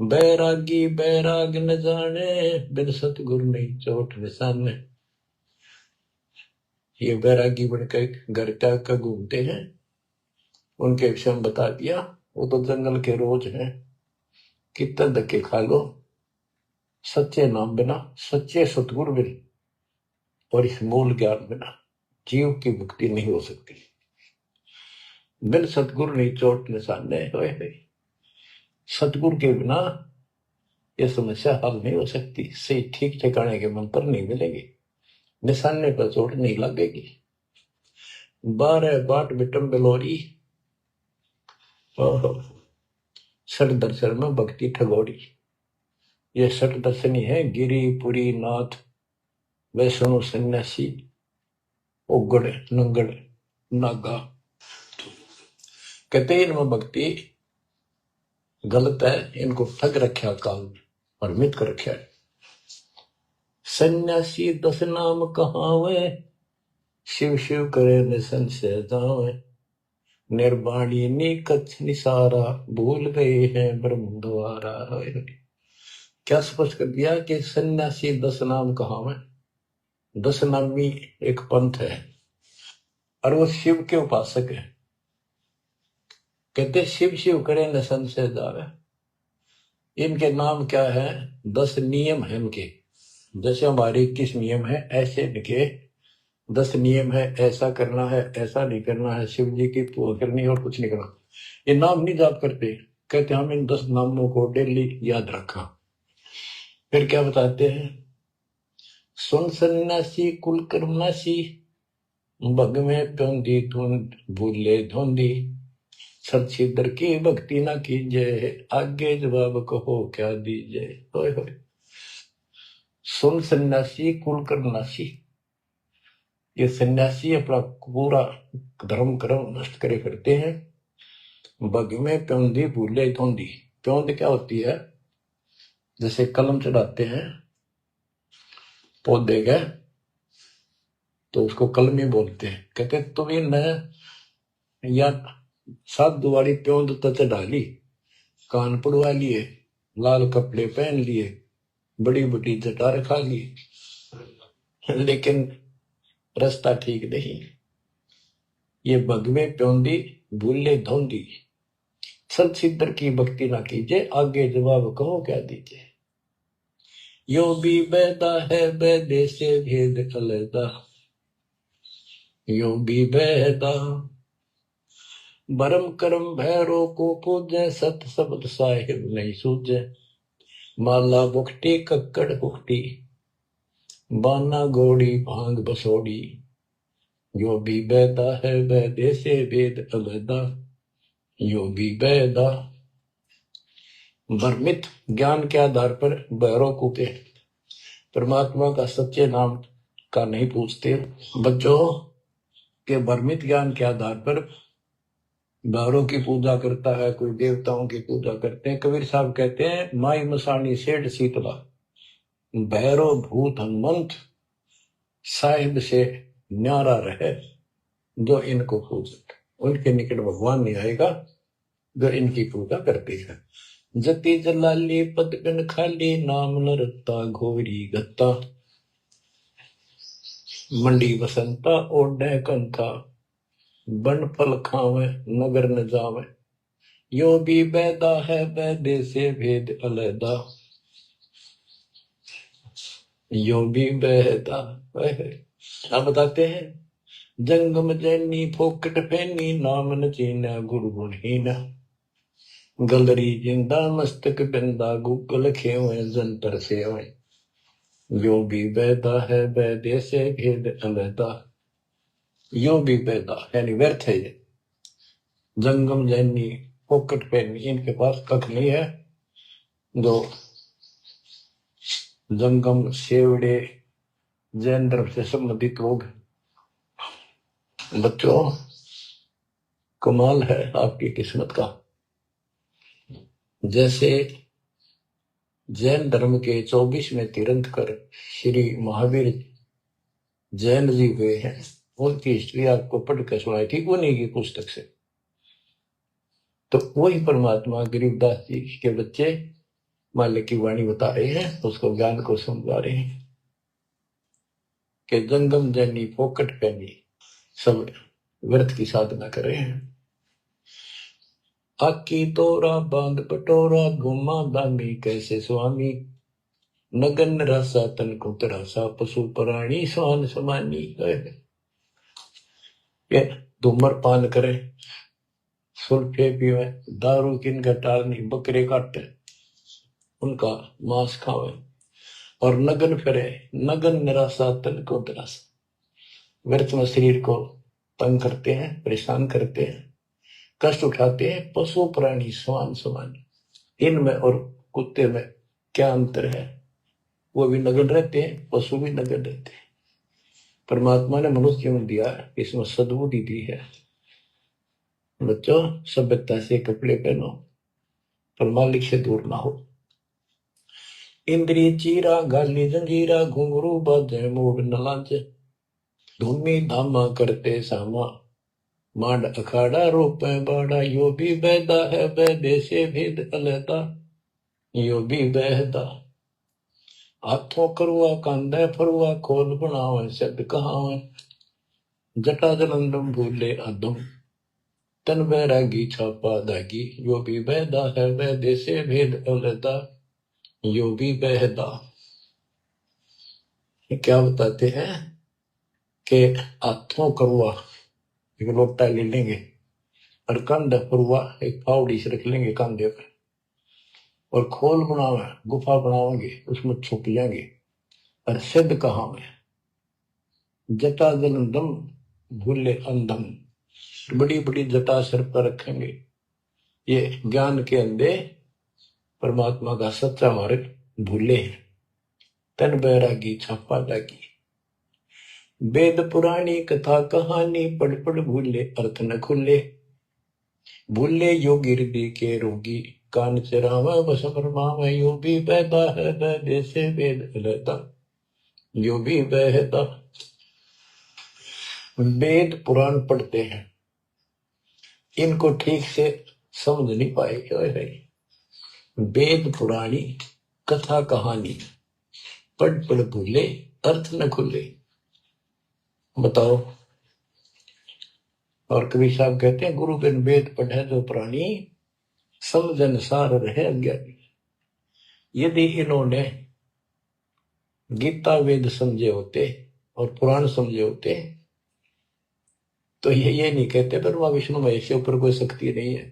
बैरागी बैराग न जाने, बिन सतगुरु नहीं चोट निशाने। ये बैरागी बनकर घर त्याग कर घूमते हैं, उनके विषय में बता दिया, वो तो जंगल के रोज हैं, कितने धक्के खा लो, सच्चे नाम बिना, सच्चे सतगुरु बिना और इस मूल ज्ञान बिना जीव की मुक्ति नहीं हो सकती। बिन सतगुरु नहीं चोट निशाने होए, सतगुरु के बिना यह समस्या हल नहीं हो सकती। सही ठीक ठिकाने के मंत्र नहीं मिलेंगे, निशाने पर चोट नहीं लगेगी। 12 बाट बिटम बेलोरी, षट दर्शन में भक्ति ठगोरी। ये षट दर्शनी है गिरी पुरी नाथ वैष्णो सन्यासी उगड़ नंगड़ नागा। कहते इनमें भक्ति गलत है, इनको ठग रखा काल और मित कर रखा है। सन्यासी 10 नाम कहावे, शिव शिव करे निसन से जावे, निर्वाणी निकच निसारा, भूल गए हैं ब्रह्म द्वारा। क्या स्पष्ट कर दिया कि सन्यासी 10 नाम कहावे। 10 नामी एक पंथ है और वो शिव के उपासक है। कहते शिव शिव करे निसन से जावे। इनके नाम क्या है? 10 नियम है इनके। जैसे हमारे 21 नियम है, ऐसे इनके 10 नियम है। ऐसा करना है, ऐसा नहीं करना है, शिव जी की पूजा करनी है और कुछ नहीं करना। ये नाम नहीं याद करते। कहते हम इन 10 नामों को डेली याद रखा। फिर क्या बताते हैं? सुन सन्यासी कुल कर्मनाशी, भग में प्योंदी धुंध भूले धोंदी, सचिदर की भक्ति ना कीजिए, आगे जवाब कहो क्या दीजिए। होय होय। सुन सन्यासी कुल कर्मनाशी, ये सन्यासी अपना पूरा धर्म कर्म नष्ट करे करते हैं। बग में प्योंदी भूले धोंदी। प्योंद क्या होती है? जैसे कलम चढ़ाते हैं पौधे का, तो उसको कलमी बोलते हैं। कहते तुम इन या साधु वाली प्योंद तो चढ़ा ली, कान पड़वा लिए, लाल कपड़े पहन लिए, बड़ी बड़ी जटा रखा ली, लेकिन रास्ता ठीक नहीं। ये भगवे प्योंदी भूले धोंदी, सत सिद्धर की भक्ति ना कीजिए, आगे जवाब कहो क्या दीजिए। यो भी बैदा है बैदे से भेद अलैदा, यो भी बैदा भरम कर्म भैरो को पूजे, सत शब्द साहिब नहीं सूझे, माला बुखटी कक्कड़ बुखटी, बाना घोड़ी भांग बसोड़ी, यो भी बैदा है बैदे से भेद अलैदा, यो भी बैदा। भ्रमित ज्ञान के आधार पर भैरव कूदे, परमात्मा का सच्चे नाम का नहीं पूछते। बच्चों के भ्रमित ज्ञान के आधार पर भैरव की पूजा करता है, कोई देवताओं की पूजा करते हैं। कबीर साहब कहते हैं माई मसानी सेठ शीतला, भैरव भूत हनुमंत साहिब से न्यारा रहे जो इनको पूजत। उनके निकट भगवान नहीं आएगा जो इनकी पूजा करती है। जति जलाली पद बिन खाली, नाम न रत्ता घोरी गत्ता, मंडी बसंता ओढ़े कंथा, बन फल खावे नगर न जावे, यो भी बैदा है बैदे से भेद अलैदा, यो भी बैदा। अब बताते हैं जंगम जैनी फोकट फैनी, नाम न चीना गुरु गुणहीना, गलरी जिंदा मस्तक बिंदा, गुगल खेवे जंतर सेवे, यो भी बैदा है बैदे से भेद अलैदा, यो भी बैदा यानी व्यर्थ है ये। जंगम जैनी फोकट फैनी, इनके पास कख नहीं है। जो जंगम सेवड़े जैन धर्म से संबंधित लोग, बच्चों कमाल है आपकी किस्मत का। जैसे जैन धर्म के 24वें तीर्थंकर श्री महावीर जैन जी हुए हैं, उनकी हिस्ट्री आपको पढ़कर सुनाई थी उन्हीं की पुस्तक से। तो वही परमात्मा गरीबदास जी के बच्चे मालिक की वाणी बता रहे हैं, उसको ज्ञान को समझा रहे हैं कि जंगम जैनी फोकट पैनी सब व्यर्थ की साधना कर रहे हैं। आकी तोरा बांध पटोरा, घुमा दामी कैसे स्वामी, नगन रसा तन को तरासा, पशु प्राणी स्वान समानी। ये धूम्रपान करे, सुल्फे पीवे, दारू किनका टालनी, बकरे काटे, उनका मांस खावे और नगन फिरे, नगन निराशा तन को तरासा, व्यर्थ में शरीर को तंग करते हैं, परेशान करते हैं, कष्ट उठाते हैं। पशु प्राणी समान समान, इनमें और कुत्ते में क्या अंतर है? वो भी नगन रहते हैं, पशु भी नगन रहते हैं। परमात्मा ने मनुष्य जीवन दिया, इसमें सद्बुद्धि दी है। बच्चों, सभ्यता से कपड़े पहनो, पर मालिक से दूर ना हो। इंद्रिय चीरा गाली जंजीरा, घुंघरू बाजे मूड न लांचे, धूमी धामा करते सामा, मांड अखाड़ा रोपे बाड़ा, यो भी बैदा है बैदे से भेद अलहदा, यो भी बहदा। हाथों करुआ कांदे फरुआ, खोल बनावे शब्द कहावे, जटा जलंदम भूले अदम, तन बैरागी छापा दागी, यो भी बहदा है बैदे से भेद अलहदा, यो भी बहदा। क्या बताते हैं कि हाथों करुआ एक लोटा ले लेंगे और कंधे फरुआ एक फावड़ी से रख लेंगे कंधे पर, और खोल बनावे गुफा बनावेंगे, उसमें छुप जाएंगे। और सिद्ध कहाँ में? जटा जलंदम भूले अंधम, बड़ी बड़ी जटा सिर पर रखेंगे। ये ज्ञान के अंधे परमात्मा का सच्चा मार्ग भूले हैं। तन बैरागी छापा लागी, वेद पुराणी कथा कहानी, पढ़ पढ़ भूले अर्थ न खुले, भूले योगी हृदय के रोगी, कान चरावा बस फरमावे, यो भी बहता है बैदे से वेद अलहदा, यो भी बहता। वेद पुराण पढ़ते हैं, इनको ठीक से समझ नहीं पाए। वेद पुराणी कथा कहानी, पढ़ पढ़ भूले अर्थ न खुले। बताओ। और कबीर साहब कहते हैं, गुरु बिन वेद पढ़े जो प्राणी, समझन सार रहे अज्ञानी। यदि इन्होंने गीता वेद समझे होते और पुराण समझे होते तो ये नहीं कहते ब्रह्मा विष्णु महेश के ऊपर कोई शक्ति नहीं है।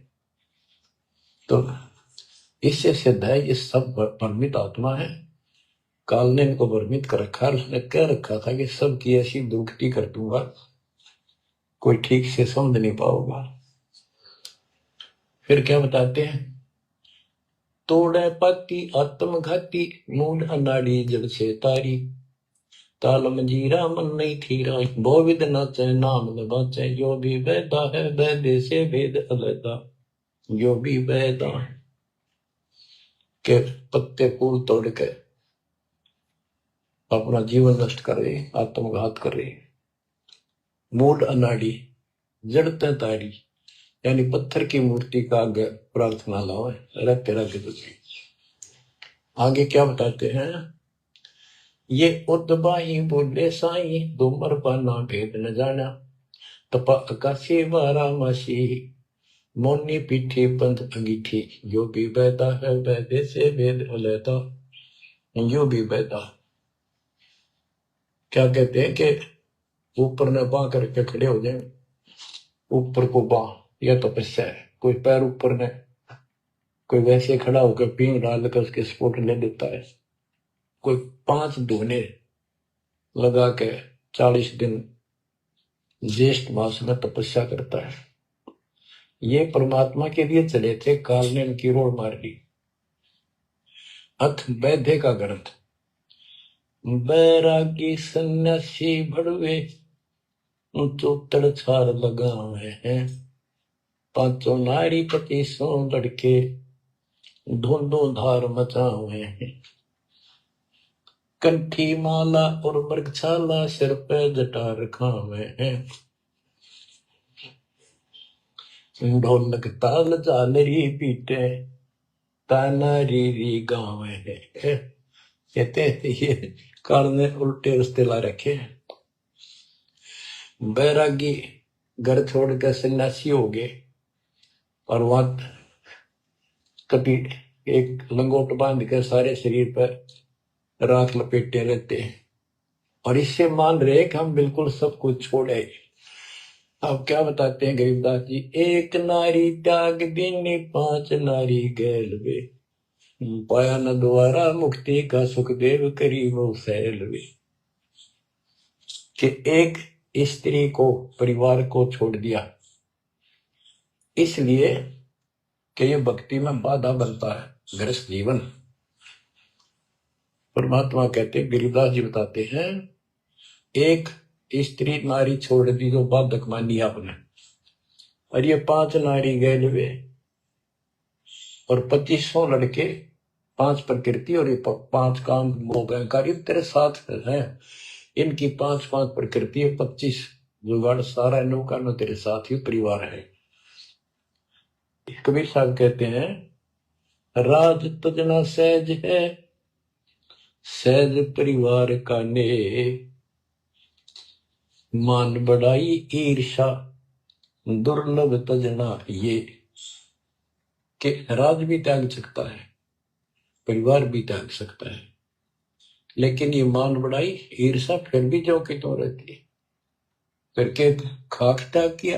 तो इससे सिद्ध है ये सब भ्रमित आत्मा है। काल ने इनको भ्रमित कर रखा, उसने कह रखा था कि सबकी ऐसी दुर्गति कर दूंगा, कोई ठीक से समझ नहीं पाओगा। फिर क्या बताते हैं? तोड़े पाती आत्मघाती, मूड अनाड़ी जड़ से तारी, ताल मंजीरा मन नहीं थीरा, बहुविध नाचे नाम न बाचे, यो भी बैदा है बैदे से भेद अलहदा, यो भी बैदा। के पत्ते फूल तोड़ के अपना जीवन नष्ट कर रहे, आत्मघात कर रहे। मूड अनाड़ी जड़ते ताड़ी, यानी पत्थर की मूर्ति का आगे प्रार्थना लाओ, रहते रहते तुझे। आगे क्या बताते हैं? ये उदबाही बोले साई, दो मरबाना भेद न जाना, तपा आकाशी वारा मासी, मोनी पीठी पंथ अंगीठी, यो भी बैदा है बैदे से भेद अलहदा, यो भी बैदा। क्या कहते हैं कि ऊपर ने बां करके खड़े हो जाए, ऊपर को बां, यह तपस्या है। कोई पैर ऊपर ने, कोई वैसे खड़ा होकर पींग डाल कर उसके स्पोर्ट ले लेता है, कोई 5 धोने लगा के 40 दिन ज्येष्ठ मास में तपस्या करता है। ये परमात्मा के लिए चले थे, काल ने इनकी रोड मार ली। अथ वैद्य का ग्रंथ, बैरागी सन्यासी भड़वे, चौतड़ छार लगावे हैं, पांचों नारी पति सो लड़के, धुंधो धार मचावे हैं, कंठी माला और मृगछाला, सिर पे जटा रखावे हैं, ढोलक ताल झालरी पीटे, ताना री गावे हैं। कहते हैं ये काल ने उल्टे रास्ते ला रखे हैं। बैरागी घर छोड़ कर सन्यासी हो गए, और वहां कभी एक लंगोट बांध कर सारे शरीर पर राख लपेटे रहते हैं, और इससे मान रहे कि हम बिल्कुल सब कुछ छोड़े। अब क्या बताते हैं गरीबदास जी? एक नारी त्याग दीनी, 5 नारी गैल वे, पाया न द्वारा मुक्ति का सुखदेव, करी वो सैल वे। कि एक स्त्री को, परिवार को छोड़ दिया, इसलिए कि ये भक्ति में बाधा बनता है गृहस्थ जीवन। परमात्मा कहते हैं, गिरिदास जी बताते हैं, एक स्त्री नारी छोड़ दी जो बाधक मानी आपने, और ये 5 नारी गए वे, और 2500 लड़के, 5 प्रकृति और ये 5 काम हो गए कार्य तेरे साथ है, इनकी 5-5 प्रकृति 25 जुगाड़, सारा नौका न तेरे साथ ही परिवार है। कबीर साहब कहते हैं, राज तजना सहज है, सहज परिवार का ने, मान बढ़ाई ईर्षा दुर्लभ तजना ये। कि राज भी त्याग सकता है, परिवार भी त्याग सकता है, लेकिन ये मान बढ़ाई ईर्षा फिर भी जो कि तो रहती है। फिर के खाक त्याग किया,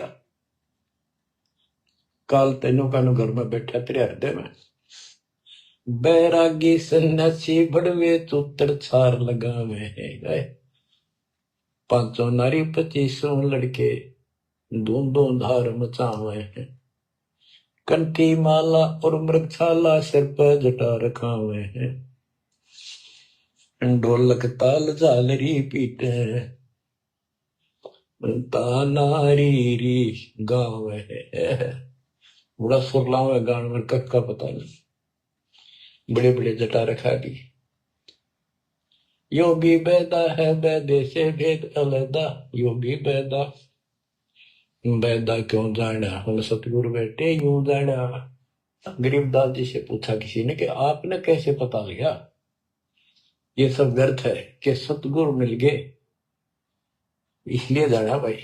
काल तेनों का घर में बैठा तेरे हृदय में, बैरागी सन्यासी बड़वे चूतर छार लगावे है, 500 नारी 2500 लड़के, दो धार मचावे हैं, कंठी माला और मृगछाला सिर पर जटा रखा हुए हैं, ढोलक ताल झालरी पीटे, नारी री गाँव है। बड़ा सुरलाव है गान में, कक्का पता नहीं, बड़े बड़े जटा रखा दी। यो भी बैदा है, बैदे से भेद अलदा, यो भी बैदा, बैदा क्यों जाना, हम सतगुरु बैठे यूं जाना। गरीबदास जी से पूछा किसी ने कि आपने कैसे पता लिया? ये सब व्यर्थ है कि सतगुरु मिल गए इसलिए जाना भाई।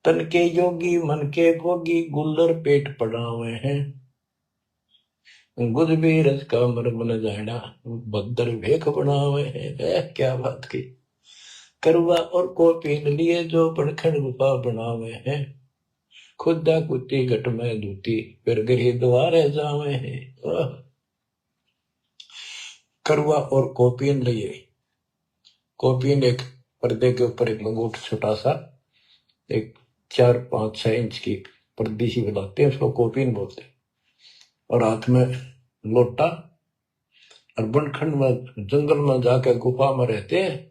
तन के योगी मन के भोगी, गुल्लर पेट पड़ा हुए हैं, गुद भी रस का मर मन जाना, बदर भेख बना हुए हैं। क्या बात की। करुआ और को पीन लिए जो पड़खड़ गुफा बना हुए हैं, खुदा कुत्ती घट में दूती, फिर गरी द्वारे जावे हैं। करुआ और कोपीन लिए, कोपीन एक पर्दे के ऊपर एक लंगोट छोटा सा, एक 4-5-6 इंच की पर्दी सी बनाते हैं, उसको कोपीन बोलते हैं, और हाथ में लोटा, और बनखंड में जंगल में जाकर गुफा में रहते हैं।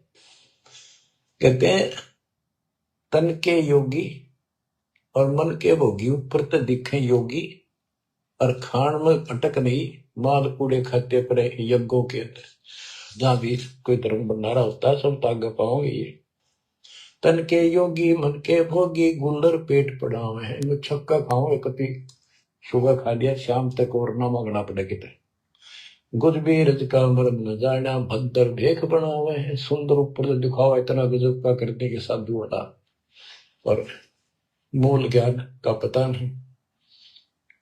कहते हैं तन के योगी और मन के भोगी, ऊपर तो दिखे योगी और खान में अटक नहीं, माल कूड़े खाते पर यज्ञों के अंदर, जहां भी कोई धर्म भंडारा होता है सब तागा पाओगे ये। तन के योगी मन के भोगी, गुल्लर पेट पड़ा हुए हैं, मैं छक्का खाऊंगा कभी, सुबह खा लिया शाम तक और ना मांगना पड़े कितने। गुज भी रज का मर्म न जाना, भद्दर भेख बना हुए हैं, सुंदर ऊपर से दिखावा इतना गजब का करने के साधु वाला, और मूल ज्ञान का पता नहीं।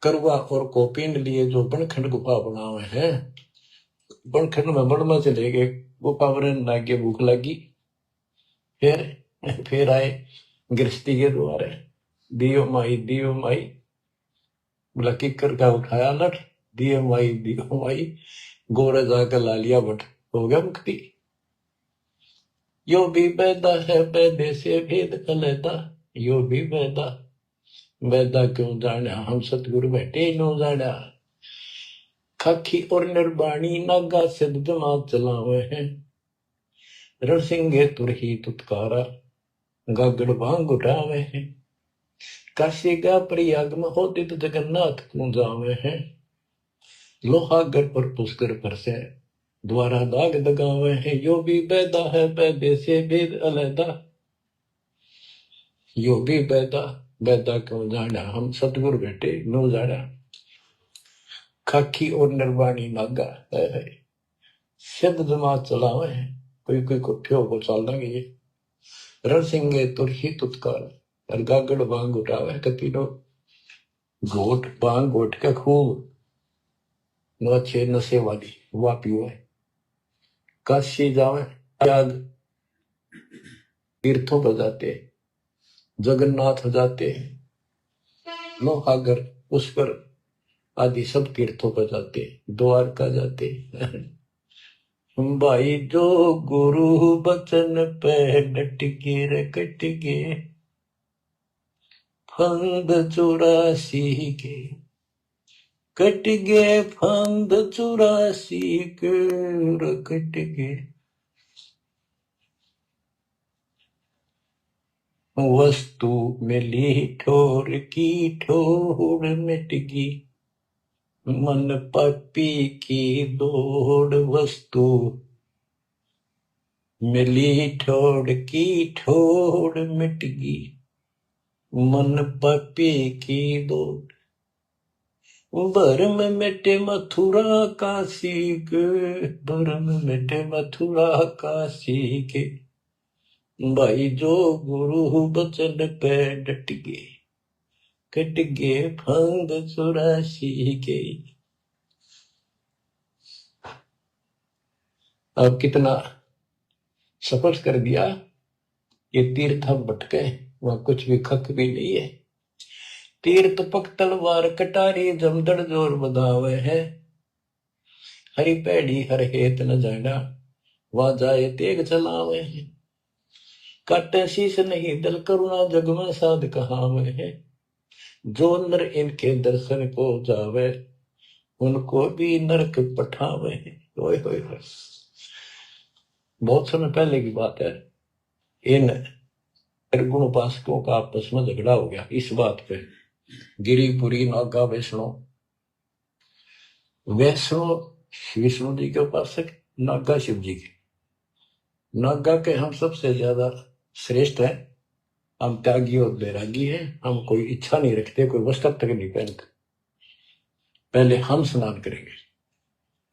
करुआ और कोपीन लिए जो बनखंड गुफा बना हुए हैं, बनखंड में बड़ में चले गए, गुफा में लागे भूख लगी, फिर आए गृहस्थी के द्वारे, दियो माई बोला किकर का उठाया लठ, दियो माई गोरे जाकर ला लिया बट, हो गया मुक्ति। यो भी बैदा है, बैदे से भेद अलैदा, यो भी बैदा, बैदा क्यों जाना, हम सतगुरु बैठे नो जाना। खाखी और निर्बाणी नागा सिद्ध जमात चलावे हैं, रणसिंगे तुरही तुतकारा, गागड़ भांग उठावे हैं। काशी का प्रयाग में होते तो जगन्नाथ क्यों जावे हैं, लोहागढ़ और पुष्कर पर से द्वारा दाग दगावे हैं। यो भी बैदा है, बैदे से भेद अलैदा, यो भी बैदा क्यों जाना, हम सतगुरु बैठे नो जाना। खाकी और निर्वाणी नागा है, सिद्ध जमात चलावे हैं, कोई कुठ्ठे को चाल देंगे ये। रणसिंगे तुरही तुतकार, और गागड़ भांग उठावे कति नो, घोट भांग घोट का खूब नो अच्छे नशे वाली वह पीवे। काशी जावे, त्याग तीर्थों पर जाते, जगन्नाथ जाते, लोहागढ़ पुष्कर आदि सब तीर्थों पर जाते, द्वारका जाते। भाई जो गुरु बचन पे डट गे रे कट गे, फंद 84 के कट गे, फंद 84 के रे कट गे। वस्तु मिली ठोर की ठोर मिट गई, मन पपी की दौड़। वस्तु मिली ठोर की ठोर मिट गई, मन पपी की दौड़। भरम मिटे मथुरा काशी के, भरम मिटे मथुरा काशी के, भाई जो गुरु बचन पे डट गे, कट गे फंद 84 के। अब कितना सफर कर दिया, ये तीर्थ हम भटके, वहां कुछ भी खक भी नहीं है। तीर्थ पक तलवार कटारी, जमदड़ जोर बधावे है। हरी पैड़ी हर हेत न जाना, वहां जाए तेग चलावे है। काटे शीश नहीं दल करुणा, जग में साध कहावे है। जो नर इनके दर्शन को जावे, उनको भी नरक पठावे है। ओए होए होए, बहुत समय पहले की बात है। इन त्रिगुण उपासकों का आपस में झगड़ा हो गया इस बात पे। गिरिपुरी नागा वैष्णो, वैष्णो विष्णु जी के उपासक, नागा शिव जी के। नागा के हम सबसे ज्यादा श्रेष्ठ हैं, हम त्यागी और बैरागी हैं। हम कोई इच्छा नहीं रखते, कोई वस्त्र तक नहीं पहनते। पहले हम स्नान करेंगे।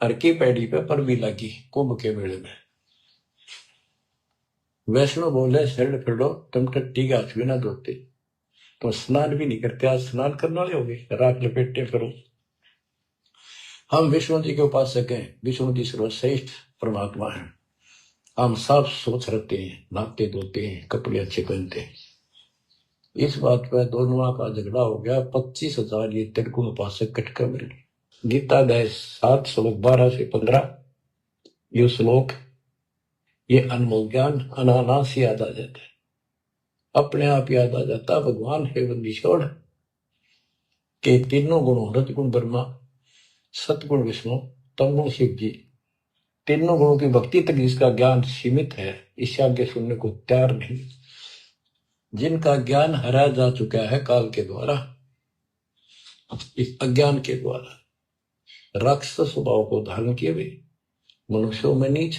हर की पैड़ी पे पर भी लगी कुंभ के मेले में। वैष्णो बोले शरण फिरो, तुम टट्टी का हाथ भी ना धोते, तो स्नान भी नहीं करते, आज स्नान करने वाले हो गए, राख लपेटे फिरो। हम विष्णु जी के उपासक हैं, विष्णु जी सर्वश्रेष्ठ परमात्मा है। हम सब सोच रखते हैं, नहाते धोते हैं, कपड़े अच्छे पहनते हैं। इस बात पर दोनों का झगड़ा हो गया। 25,000 ये त्रिगुण उपासक कटकर मिल गए। गीता अध्याय 7 श्लोक 12 से 15 ये श्लोक, ये अनमोल ज्ञान अनायास याद आ जाता है, अपने आप याद आ जाता। भगवान है बंदी छोड़ के तीनों गुणों, रजगुण ब्रह्मा, सतगुण विष्णु, तमगुण शिव जी, तीनों गुणों की भक्ति तक जिसका ज्ञान सीमित है, इससे आगे सुनने को तैयार नहीं। जिनका ज्ञान हरा जा चुका है काल के द्वारा, इस अज्ञान के द्वारा, राक्षस स्वभाव को धारण किए हुए, मनुष्यों में नीच,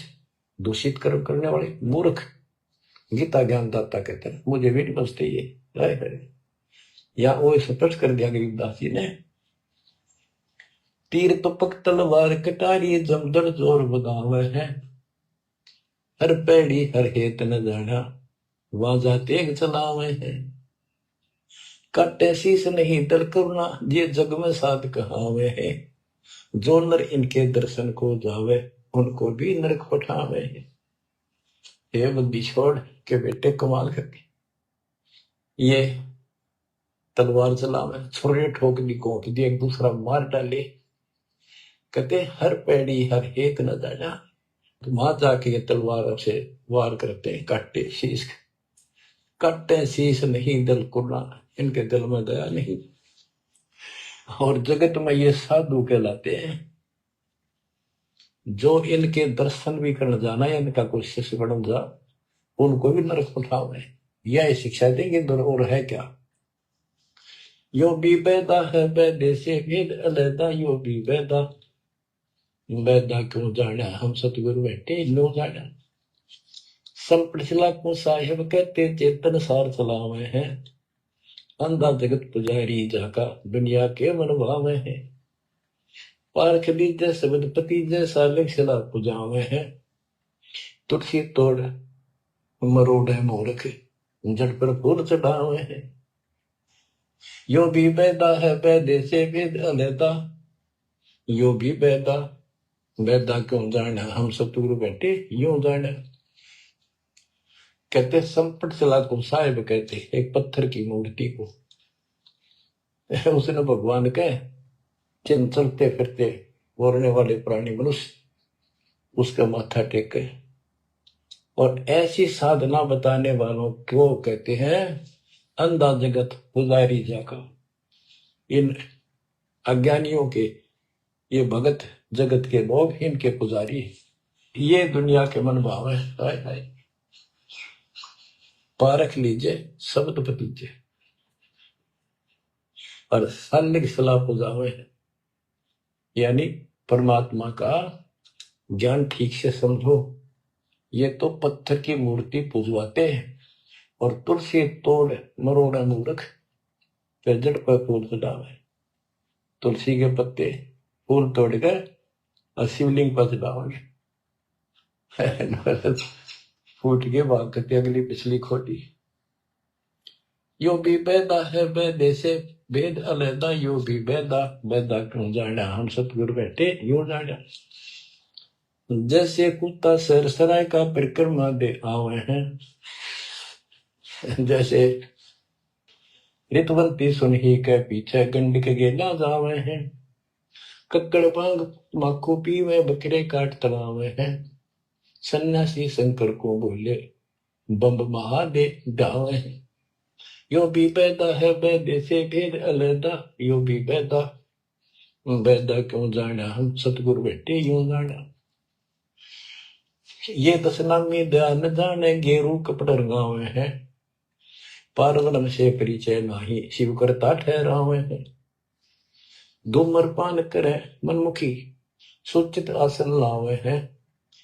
दूषित कर्म करने वाले मूर्ख, गीता ज्ञान दाता कहते हैं, मुझे भी नहीं बचते ये। या वो स्पष्ट कर दिया गरीबदास जी ने, तीर तपक तलवार कटारी, जमदड़ जोर बगावे है। हर पैड़ी हर हेत न जाना, वाजा तेग चलावे है। काटे शीस नहीं दल करुणा, ये जग में साध कहावे है। जो नर इनके दर्शन को जावे, उनको भी नरक पठावे है। ये बुद्धि छोड़ के बेटे कमाल करके ये तलवार चलावे, छुरे ठोक दी, कोक दी, एक दूसरा मार डाले। कहते हर पैड़ी हर हेत न जाना, तो वहां जाके ये तलवार से वार करते हैं। काटे शीश नहीं दल कुर्ना, इनके दिल में दया नहीं। और जगत में ये साधु कहलाते हैं, जो इनके दर्शन भी करने जाना या इनका कोई शिष्य बन जा, उनको भी नरक उठावे। यह शिक्षा देंगे और है क्या। यो भी बैदा है, बैदे से भेद अलैदा, यो भी बैदा, बैदा क्यों जाना, हम सतगुरु बैठे लो जाना। संपड़िसला को साहिब कहते, चेतन सार चलावे हैं। अंधा जगत पुजारी जाका, दुनिया के मन भावे हैं। पारख दीजे शब्द पति जैसा, लिखला पुजावे हैं। तुलसी तोड़ मरोड़ है मूर्ख, जड़ पर फूल चढ़ावे हैं। यो भी बैदा है, बैदे से वेद अलैदा, यो भी बैदा, बैदा क्यों जाना, हम सतगुरु बैठे यूं जाना। कहते संपट चला को साहिब कहते, एक पत्थर की मूर्ति को उसने भगवान कहे, चलते फिरते बोलने वाले प्राणी मनुष्य, उसका माथा टेके। और ऐसी साधना बताने वालों को कहते हैं अंधा जगत पुजारी जाका। इन अज्ञानियों के, ये भगत जगत के लोग, इनके पुजारी, ये दुनिया के मन भाव है। हाय हाय, पारख लीजिए, शब्द पतीजे और सालिक सलाह पुजावे है। यानी परमात्मा का ज्ञान ठीक से समझो। ये तो पत्थर की मूर्ति पुजवाते हैं और तुलसी तोड़ मरोड़ा मूर्ख फिर जड़ पर फूल चढ़ावे। तुलसी के पत्ते फूल तोड़कर और शिवलिंग पर चढ़ाओगे, फूट के भाग करते अगली पिछली खोटी। यो भी बेदा है बेदे से भेद अलहदा, यो भी बेदा बेदा क्यों जाना हम सतगुरु बैठे यूं जाना। जैसे कुत्ता सरसराय का परिक्रमा दे आवे हैं, जैसे ऋतवंती सुनही के पीछे गंड के गेला जावे हैं। कक्कड़ पांग माखो पीवे बकरे काट तलावे हैं। सन्यासी शंकर को बोले बम्ब महादे डावे हैं। यो भी पैदा है बैदे से भेद अलहदा, यो भी पैदा बैदा क्यों जाना हम सतगुरु बैठे यूं जाना। ये दशनामी ध्यान जाने गेरू कपड़ रंगावे हैं। पारब्रह्म से परिचय नाही शिव करता ठहरावे हैं। धूम्रपान करे मनमुखी सूचित आसन लावे हैं।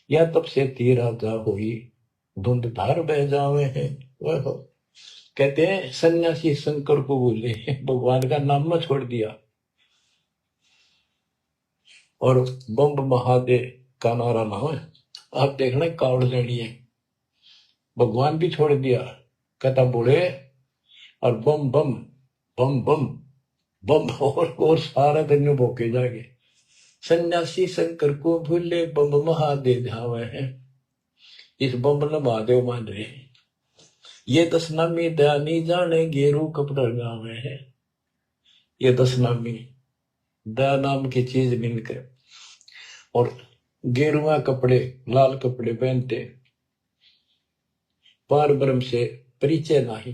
या तब से तीरा जा हुई धुंध धार बह जावे हैं। वह कहते हैं सन्यासी शंकर को बोले भगवान का नाम में छोड़ दिया और बम्ब महादेव का नारा लाओ। आप देखना कावड़ लेनी है, भगवान भी छोड़ दिया, कहता बोले और बम बम बम बम बम और सारा दिन भोके जागे। सन्यासी शंकर को भूले बम महादेव धावे हैं। इस बम न महादेव मान रहे हैं। ये दशनामी दयानी जाने गेरू कपड़ा गावे हैं। ये दशनामी दया नाम की चीज मिलकर और गेरुआ कपड़े लाल कपड़े पहनते, पार ब्रह्म से परिचय नहीं,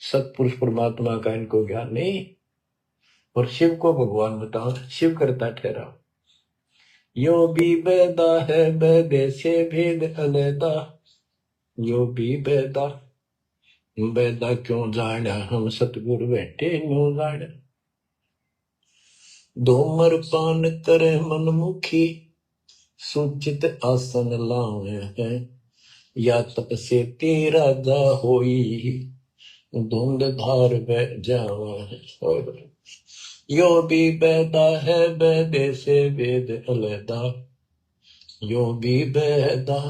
सतपुरुष परमात्मा का इनको ज्ञान नहीं और शिव को भगवान बताओ, शिव करता ठहरा। यो भी बेदा है बेदे से भेद अलहदा, यो भी बेदा बेदा क्यों जाना हम सतगुरु बैठे न्यू जाना। धूमर पान करे मनमुखी सूचित आसन लावे हैं। या तप से तेरा जा होई धुंध धार बह जावे। यो भी बेदा है बेदे से वेद अलहदा, यो भी बेदा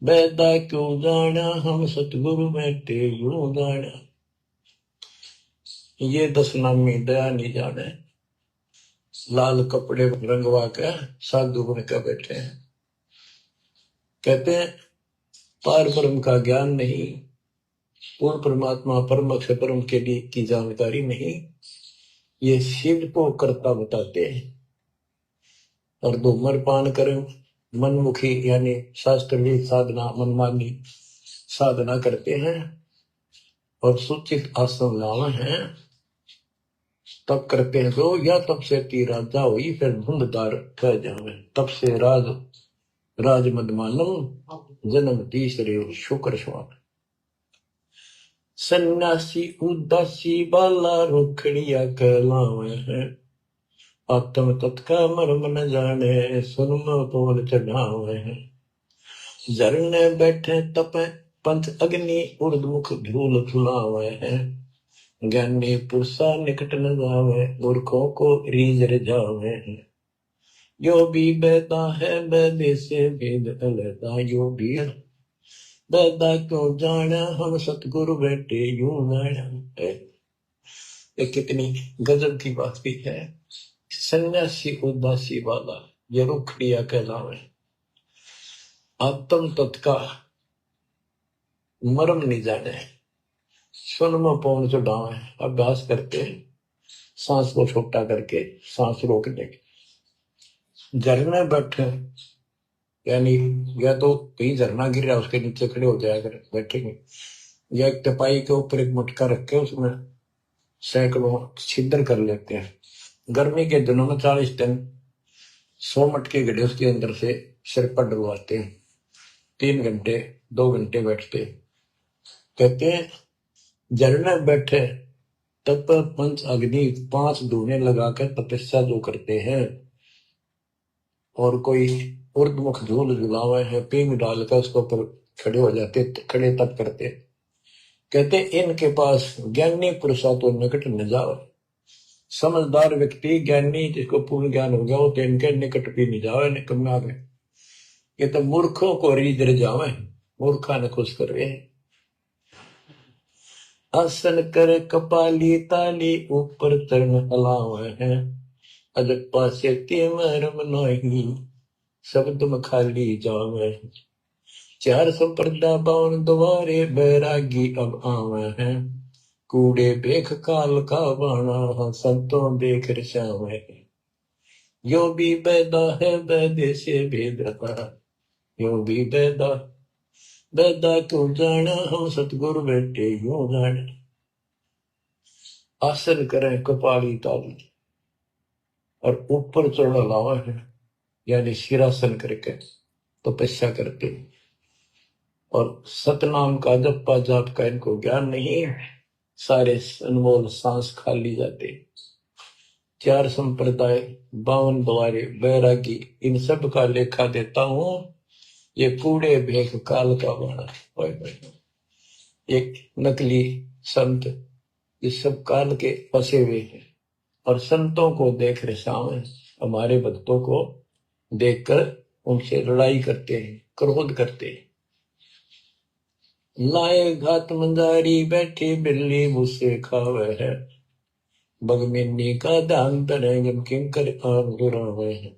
बेदा क्यों जाना हम सतगुरु बैठे यूं जाना। ये दशनामी दया नहीं जाने, लाल कपड़े रंगवा के साधु बन के बैठे हैं। कहते हैं पार ब्रह्म का ज्ञान नहीं, पूर्ण परमात्मा परम अक्षर परम के लिए की जानकारी नहीं, ये शिव को करता बताते हैं। और धूम्रपान करें मनमुखी यानी शास्त्रीय साधना मनमानी साधना करते हैं और सूचित आसन लावे हैं। तब करते हैं तो या तब से तीरा जा हुई फिर धुंधदार कह जावे। तब से राज मदमानम जन्म तीसरे शुक्र स्वान। सन्यासी उदासी बाला रुखड़िया कहलावे हैं। आत्म तत्का मर्म न जाने सुनम पोल चढ़ावे हैं। झरने बैठे तपे पंथ अग्नि उर्दमुख धूल फुलावे हैं। ज्ञानी पुरुषा निकट न जावे मूर्खों को रीझ रिझावे हैं। यो भी बेदा है बेदे से भेद अलहदा, यो भी बेदा क्यों जाना हम सतगुरु बैठे यूं जाना। ये कितनी गजब की बात भी है। सन्यासी उदासी वाला ये रुखड़िया कहलावे। आत्म तत्का मर्म नहीं जाने सुन में पौन चढ़ावे। अभ्यास करके सांस को छोटा करके सांस रोकने के। झरने बैठे यानी या तो कहीं झरना गिर रहा है उसके नीचे खड़े हो जाया कर बैठेंगे, या एक टपाई के ऊपर एक मटका रख के उसमें सैकड़ों छिद्र कर लेते हैं। गर्मी के दिनों में 40 दिन 100 मटके गड्ढे उसके अंदर से सिर पर डलवाते हैं, 3 घंटे 2 घंटे बैठते। कहते हैं झरने बैठे तप पंच अग्नि 5 धूने लगाकर तपस्या जो करते हैं, और कोई उर्दमुख झूल झुलावे है पींग डालकर उसके ऊपर खड़े हो जाते, खड़े तप करते। कहते इनके पास ज्ञानी पुरुषा तो निकट न जाओ। समझदार व्यक्ति ज्ञानी जिसको पूर्ण ज्ञान हो गया वो तो इनके निकट भी नहीं जाओ, निकम आ गए। ये तो मूर्खों को रीझ जावे, मूर्खा ने खुश कर रहे हैं। आसन कर कपाली ताली ऊपर चरण हलावे हैं, अजब पासे मरम नहीं शब्द में खाली जावे। 4 संप्रदा बावन द्वारे बैरागी अब आवे हैं, कूड़े बेख काल का बाणा संतों देख रचावे। यो भी बैदा है बैदे से भेद रहा, यो भी बैदा बैदा क्यों जाना हम सतगुरु बैठे यूं जाने। आसन करें कपाली ताली और ऊपर चढ़ लावा है, यानी सिरासन करके तपस्या करते, और सतनाम का जप्पा जाप का इनको ज्ञान नहीं है, सारे अनमोल सांस खाली जाते। 4 संप्रदाय 52 द्वारे बैरागी इन सब का लेखा देता हूं, ये कूड़े भेख काल का बाणा। एक नकली संत इस सब काल के फंसे हुए हैं, और संतों को देख रहे हमारे भक्तों को देखकर उनसे लड़ाई करते हैं, क्रोध करते हैं। लाए घात मंदारी बैठी बिल्ली मुझसे खावे है, बगमिनी का दान तरे किंकर आम गिरावे हैं।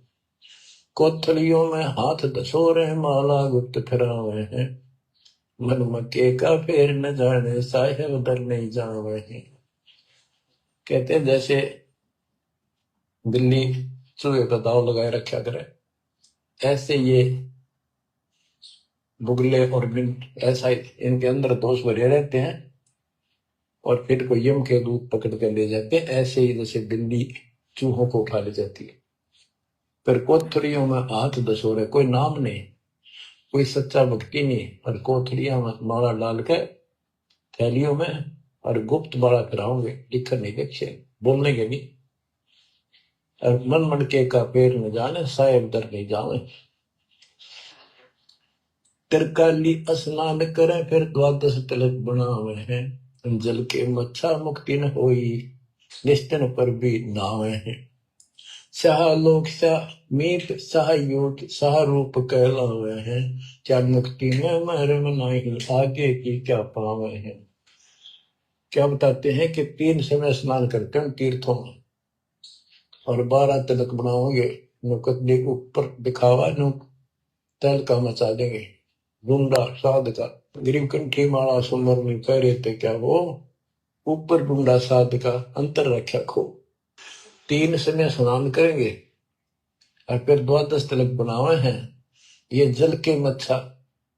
कोथलियों में हाथ दसोरे माला गुप्त फिरावे हैं, मन मक्के का फेर न जाने साहेब दर नहीं जावे हैं। कहते हैं जैसे बिल्ली चूहे का दाव लगाए रखा करे, ऐसे ये बुगले और मिंट ऐसा इनके अंदर दोष भरे रहते हैं, और फिर को यम के दूध पकड़ कर ले जाते हैं। ऐसे ही जैसे बिल्ली चूहों को उठा ले जाती है। फिर कोथड़ियों में हाथ दसोरे, कोई नाम नहीं, कोई सच्चा भक्ति नहीं, और कोथड़ियां में माला डाल के थैलियों में और गुप्त माला कराओगे, लिखर नहीं देखे बोलने के नहीं। और मन मटके का पेड़ न जाने साहेब दर नहीं जावे। तिरकाली स्नान करे फिर 12 तिलक बनावे हैं, जल के मच्छा मुक्ति न होई निश्चन पर भी नावे हैं। शाह लोक शाह मीत शाह योग शाह रूप कहलावे हैं, क्या मुक्ति में मरम नहीं आगे की क्या पावे हैं। क्या बताते हैं कि 3 समय स्नान करते हैं तीर्थों में, और 12 तिलक बनाओगे, नुकदे ऊपर दिखावा नु तल का मचा देंगे, डूंडा साध का गरीब कंठी माला सुमर में पहरे थे, क्या वो ऊपर डूंडा साध का अंतर रखा खो। 3 समय स्नान करेंगे और फिर 12 तिलक बनावे हैं। ये जल के मच्छा,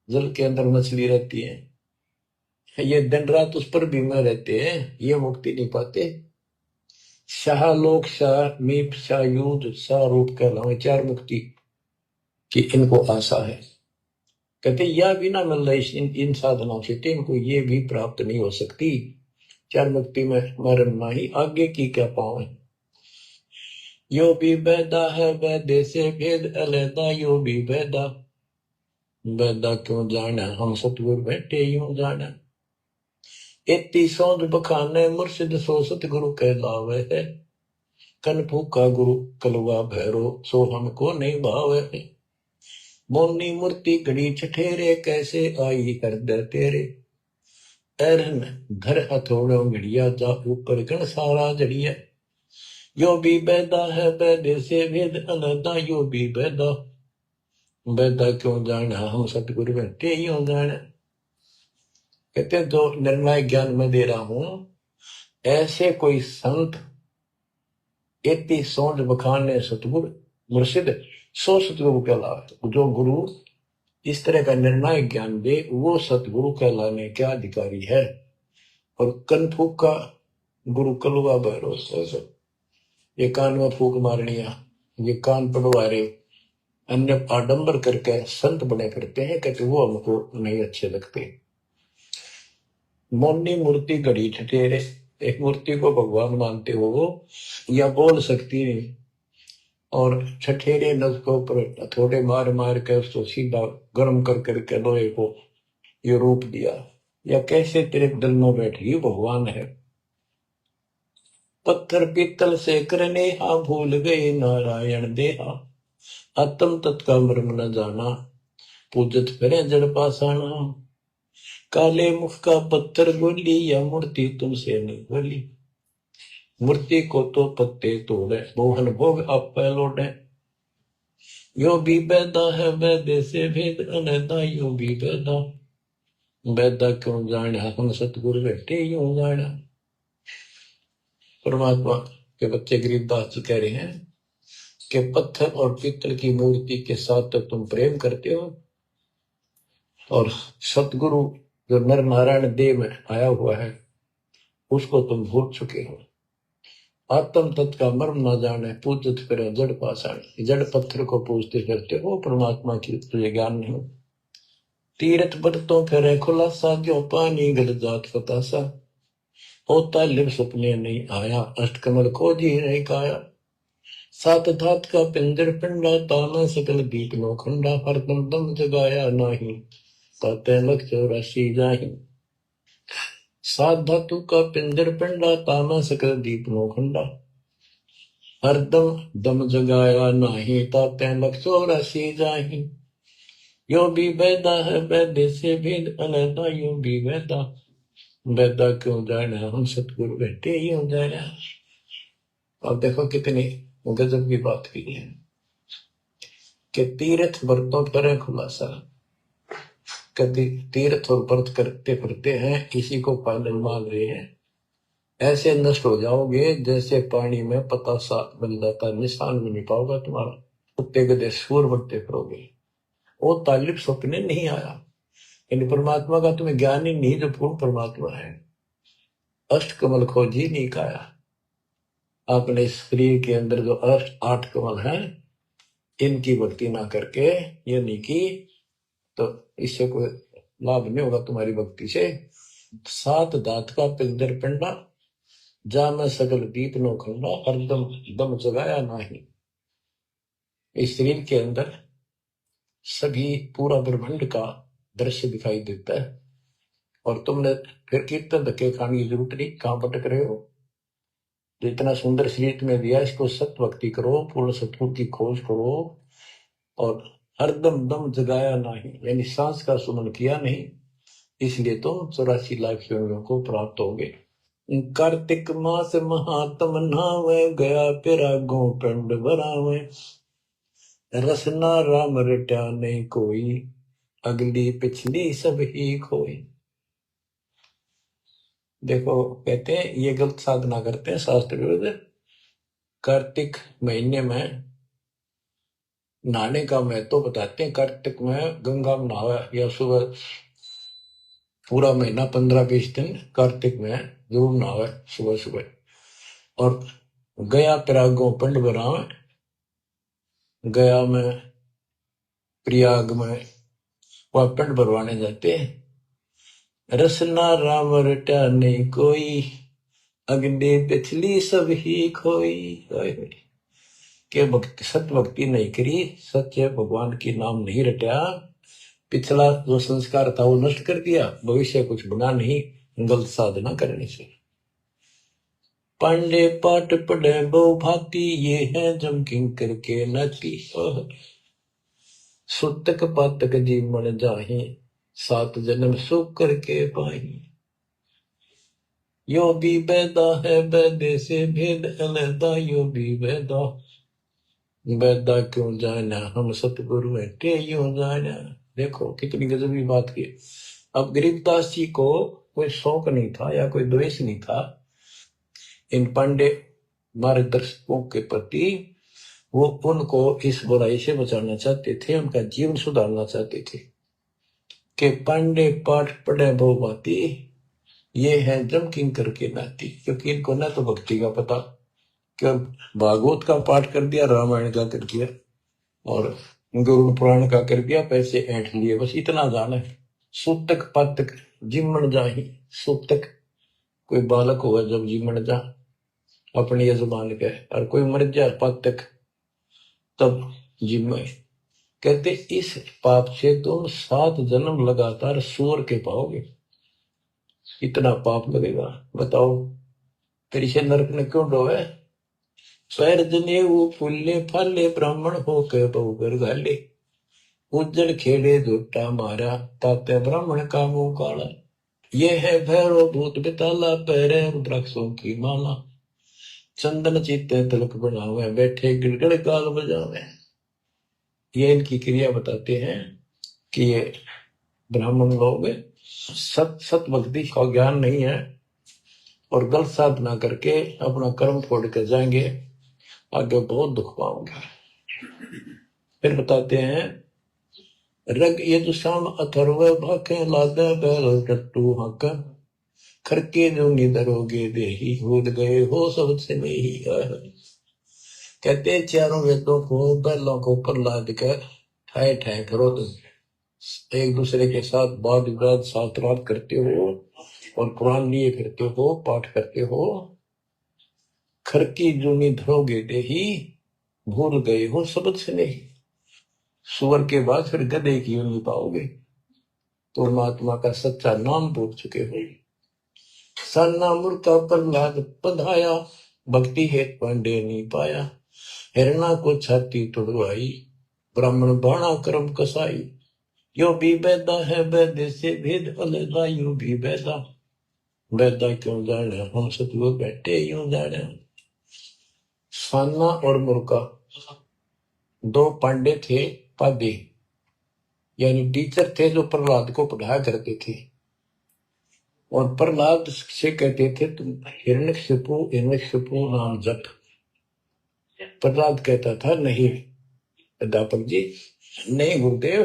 जल के अंदर मछली रहती है, ये दिन रात उस पर बीमा रहते हैं, ये मुक्ति नहीं पाते। शाह लोक शाह मीप शाह युद्ध शाह रूप कहलावे, 4 मुक्ति की इनको आशा है। कहते यह भी ना मिल रही इन साधनाओं से, इनको ये भी प्राप्त नहीं हो सकती। 4 मुक्ति में मरण नहीं आगे की क्या पावे। यो भी बैदा है बैदे से भेद अलैदा, यो भी बैदा बैदा क्यों जाना हम सतगुरु बैठे यूं जाना। 31 बखाने मुर्शिद सो सतगुरु कहलावे है, कन फूका गुरु कलवा भैरो सो हमको नहीं भावे। मोनी मूर्ति घड़ी ठठेरे कैसे आई हृदय तेरे, एरन घर हथौड़ो घड़िया जा ऊपर गण सारा जड़िया। यो भी बैदा है बैदे से भेद अलैदा, यो भी बैदा बैदा क्यों जाना हम सतगुरु बैठे यूं जाना। कहते जो निर्णय ज्ञान में दे रहा हूं, ऐसे कोई संत 31 बखाने सतगुरु मुर्शिद सो सतगुरु कहलावे। जो गुरु इस तरह का निर्णायक ज्ञान दे वो सतगुरु कहलाने के अधिकारी है। और कनफूक का गुरु कलुआ भरोसा, ये कान में फूक मारनिया, ये कान पड़वा रहे, अन्य आडंबर करके संत बने करते हैं, कहते वो हमको नहीं अच्छे लगते। मौनी मूर्ति घड़ी ठठेरे, एक मूर्ति को भगवान मानते हो वो या बोल सकती नहीं, और ठठेरे नस को ऊपर थोड़े मार मार के उसको सीधा गर्म कर करके लोहे को ये रूप दिया, या कैसे तेरे दिल में बैठी भगवान है। पत्थर पीतल से करने हा, भूल गए नारायण देहा, आत्म तत्का मर्म न जाना, पूजत फिरे जड़ पासाना। काले मुख का पत्थर बोली, या मूर्ति तुमसे नहीं बोली, मूर्ति को तो पत्ते तोड़े, मोहन भोग आप लौटे। यो भी बैदा है वैदे से भेद अनैदा, यो भी बैदा, बैदा क्यों जाने हम सतगुरु बैठे यूं जाना। परमात्मा के बच्चे गरीबदास जी कह रहे हैं कि पत्थर और पीतल की मूर्ति के साथ तो तुम प्रेम करते हो, और सतगुरु जो नर नारायण देव में आया हुआ है उसको तुम भूल चुके हो। आत्म तत्व का मर्म न जाने, पूजत फिरे जड़ पाषाण, जड़ पत्थर को पूजते फिरते हो, परमात्मा की तुझे ज्ञान नहीं। तीर्थ बरतों फिरे खुलासा, जो पानी गल जात फतासा, होता लिव सपने नहीं आया, अष्टकमल खोजी नहीं काया। सात धात का पिंजर पिंडा, ताना सकल दीप नो खंडा, हरदम दम जगाया नाही, ताते लख 84 जाही। सात धातु का पिंजर पिंडा, ताना सकल दीप नो खंडा, हरदम दम जगाया नाही, ताते लख 84 जाही। यो भी बैदा है वैदे से भेद अलैदा, यो भी बैदा, बैदा क्यों जाना हम सतगुरु बैठे ही हो जाना। और देखो कितनी गजब की बात की है कि तीर्थ व्रतों पर खुलासा, कभी तीर्थ और व्रत करते फिरते हैं, किसी को पालन मान रहे हैं, ऐसे नष्ट हो जाओगे जैसे पानी में पतासा बन जाता, निशान भी नहीं पाओगा तुम्हारा, कुत्ते गधे सूर बनते फिरोगे। वो तालिब सपने नहीं आया, इन परमात्मा का तुम्हें ज्ञान ही नहीं जो पूर्ण परमात्मा है। अष्ट कमल खोजी नहीं काया, अपने शरीर के अंदर जो 8 कमल हैं इनकी भक्ति ना करके ये नहीं की तो इससे कोई लाभ नहीं होगा तुम्हारी भक्ति से। 7 दांत का पिंजर पिंडा, जा में सकल दीप नो खंडा, हरदम दम जगाया नाही। इस शरीर के अंदर सभी पूरा ब्रह्मांड का दृश्य दिखाई देता है, और तुमने फिर कीर्तन धक्के खाने की जरूरत नहीं, कहां भटक रहे हो। जो इतना सुंदर शरीर तुम्हें दिया, इसको सत्य भक्ति करो, पूर्ण सतगुरु की खोज करो, और हरदम दम जगाया नहीं, यानी सांस का सुमन किया नहीं, इसलिए तुम 84 लाख योनियों को प्राप्त होंगे। कार्तिक मास महात्म नावे, गया पिरागो पिंड भरावे, रसना राम रट्या नहीं कोई, अगली पिछली सब ही खोई। देखो कहते हैं ये गलत साधना करते हैं शास्त्र विरुद्ध। कार्तिक महीने में नहाने का महत्व बताते हैं। कार्तिक में गंगा में नहावा, या सुबह पूरा महीना 15-20 दिन कार्तिक में जरूर नहावे सुबह सुबह। और गया प्रयागों पिंड भरावे, गया में प्रयाग में वह पिंड भरवाने जाते हैं। रसना राम रटा नहीं कोई, अगले पिछली सब ही खोई। के भक्ति सत्य भक्ति नहीं करी, सच्चे भगवान की नाम नहीं रटा, पिछला जो संस्कार था वो नष्ट कर दिया, भविष्य कुछ बना नहीं गलत साधना करने से। पांडे पाठ पढ़े बहु भांति, ये है जम किंकर के नाती। सुतक पातक जीवन जाही, 7 जन्म सुख करके पाही। यो भी बैदा है बैदे से भेद अलैदा, यो भी बैदा, बैदा क्यों जाना हम सतगुरु बैठे यूं जाना। देखो कितनी गजबी बात की। अब गरीबदास जी को कोई शौक नहीं था या कोई द्वेष नहीं था इन पांडे मार्गदर्शकों के प्रति, वो उनको इस बुराई से बचाना चाहते थे, उनका जीवन सुधारना चाहते थे कि पांडे पाठ पढ़े बहुभांति, ये है जम किंकर के नाती। क्योंकि इनको ना तो भक्ति का पता, क्या भागवत का पाठ कर दिया, रामायण का कर दिया और गुरु पुराण का कर दिया, पैसे ऐंठ लिए, बस इतना जाना है। सूतक पातक जिमण जाही, सूतक कोई बालक हुआ जब जिमण जा अपनी यजमान के, और कोई मर जाए पातक तब जिम्मे। कहते इस पाप से तुम 7 जन्म लगातार सूअर के पाओगे, इतना पाप लगेगा। बताओ तेरी से नरक ने क्यों डोवे? पैर जने वो फूले फाले ब्राह्मण हो के बहुगर गाले, उज्जड़ खेड़े झूठा मारा ताते ब्राह्मण का मुंह काला। ये है भैरव भूत बिताला पैरे रुद्राक्षों की माला, चंदन चीते तिलक बनावे बैठे गिड़गड़ गाल बजावे। ये इनकी क्रिया बताते हैं कि ये ब्राह्मण लोग सत भक्ति का ज्ञान नहीं है और गलत साधना करके अपना कर्म फोड़ कर जाएंगे, आगे बहुत दुख पाओगे। फिर बताते हैं रग यजुषाम अथर्व भाके लादे बैल टट्टू हक, खरके जो निधरोगे देही भूल गए हो सबसे नहीं। कहते चारों वेदों को बैलों को ऊपर लाद कर ठाए ठाए करो, एक दूसरे के साथ वाद विवाद शास्त्रार्थ करते हो और कुरान लिए फिरते हो, पाठ करते हो। खरकी जूनी धरोगे देही भूल गए हो सबद से नहीं। सुअर के बाद फिर गधे की यूं पाओगे, तो महात्मा का सच्चा नाम भूल चुके हो। सन्ना मुर्का प्रहलाद बधाया, भक्ति हेत पांडे नहीं पाया। हिरणा को छाती तुड़वाई, ब्राह्मण बाणा कर्म कसाई। यो भी बैदा है वैद्य से भेद अलगा, यो भी बैदा बैदा क्यों जाने हम सतगुरु बैठे यूं जाने। सान्ना और मुर्का 2 पांडे थे, पादे यानी टीचर थे जो प्रहलाद को पढ़ाया करते थे। और प्रहलाद से कहते थे तुम हिरण्यकशिपु नाम जप। प्रहलाद कहता था नहीं अध्यापक जी, नहीं गुरुदेव,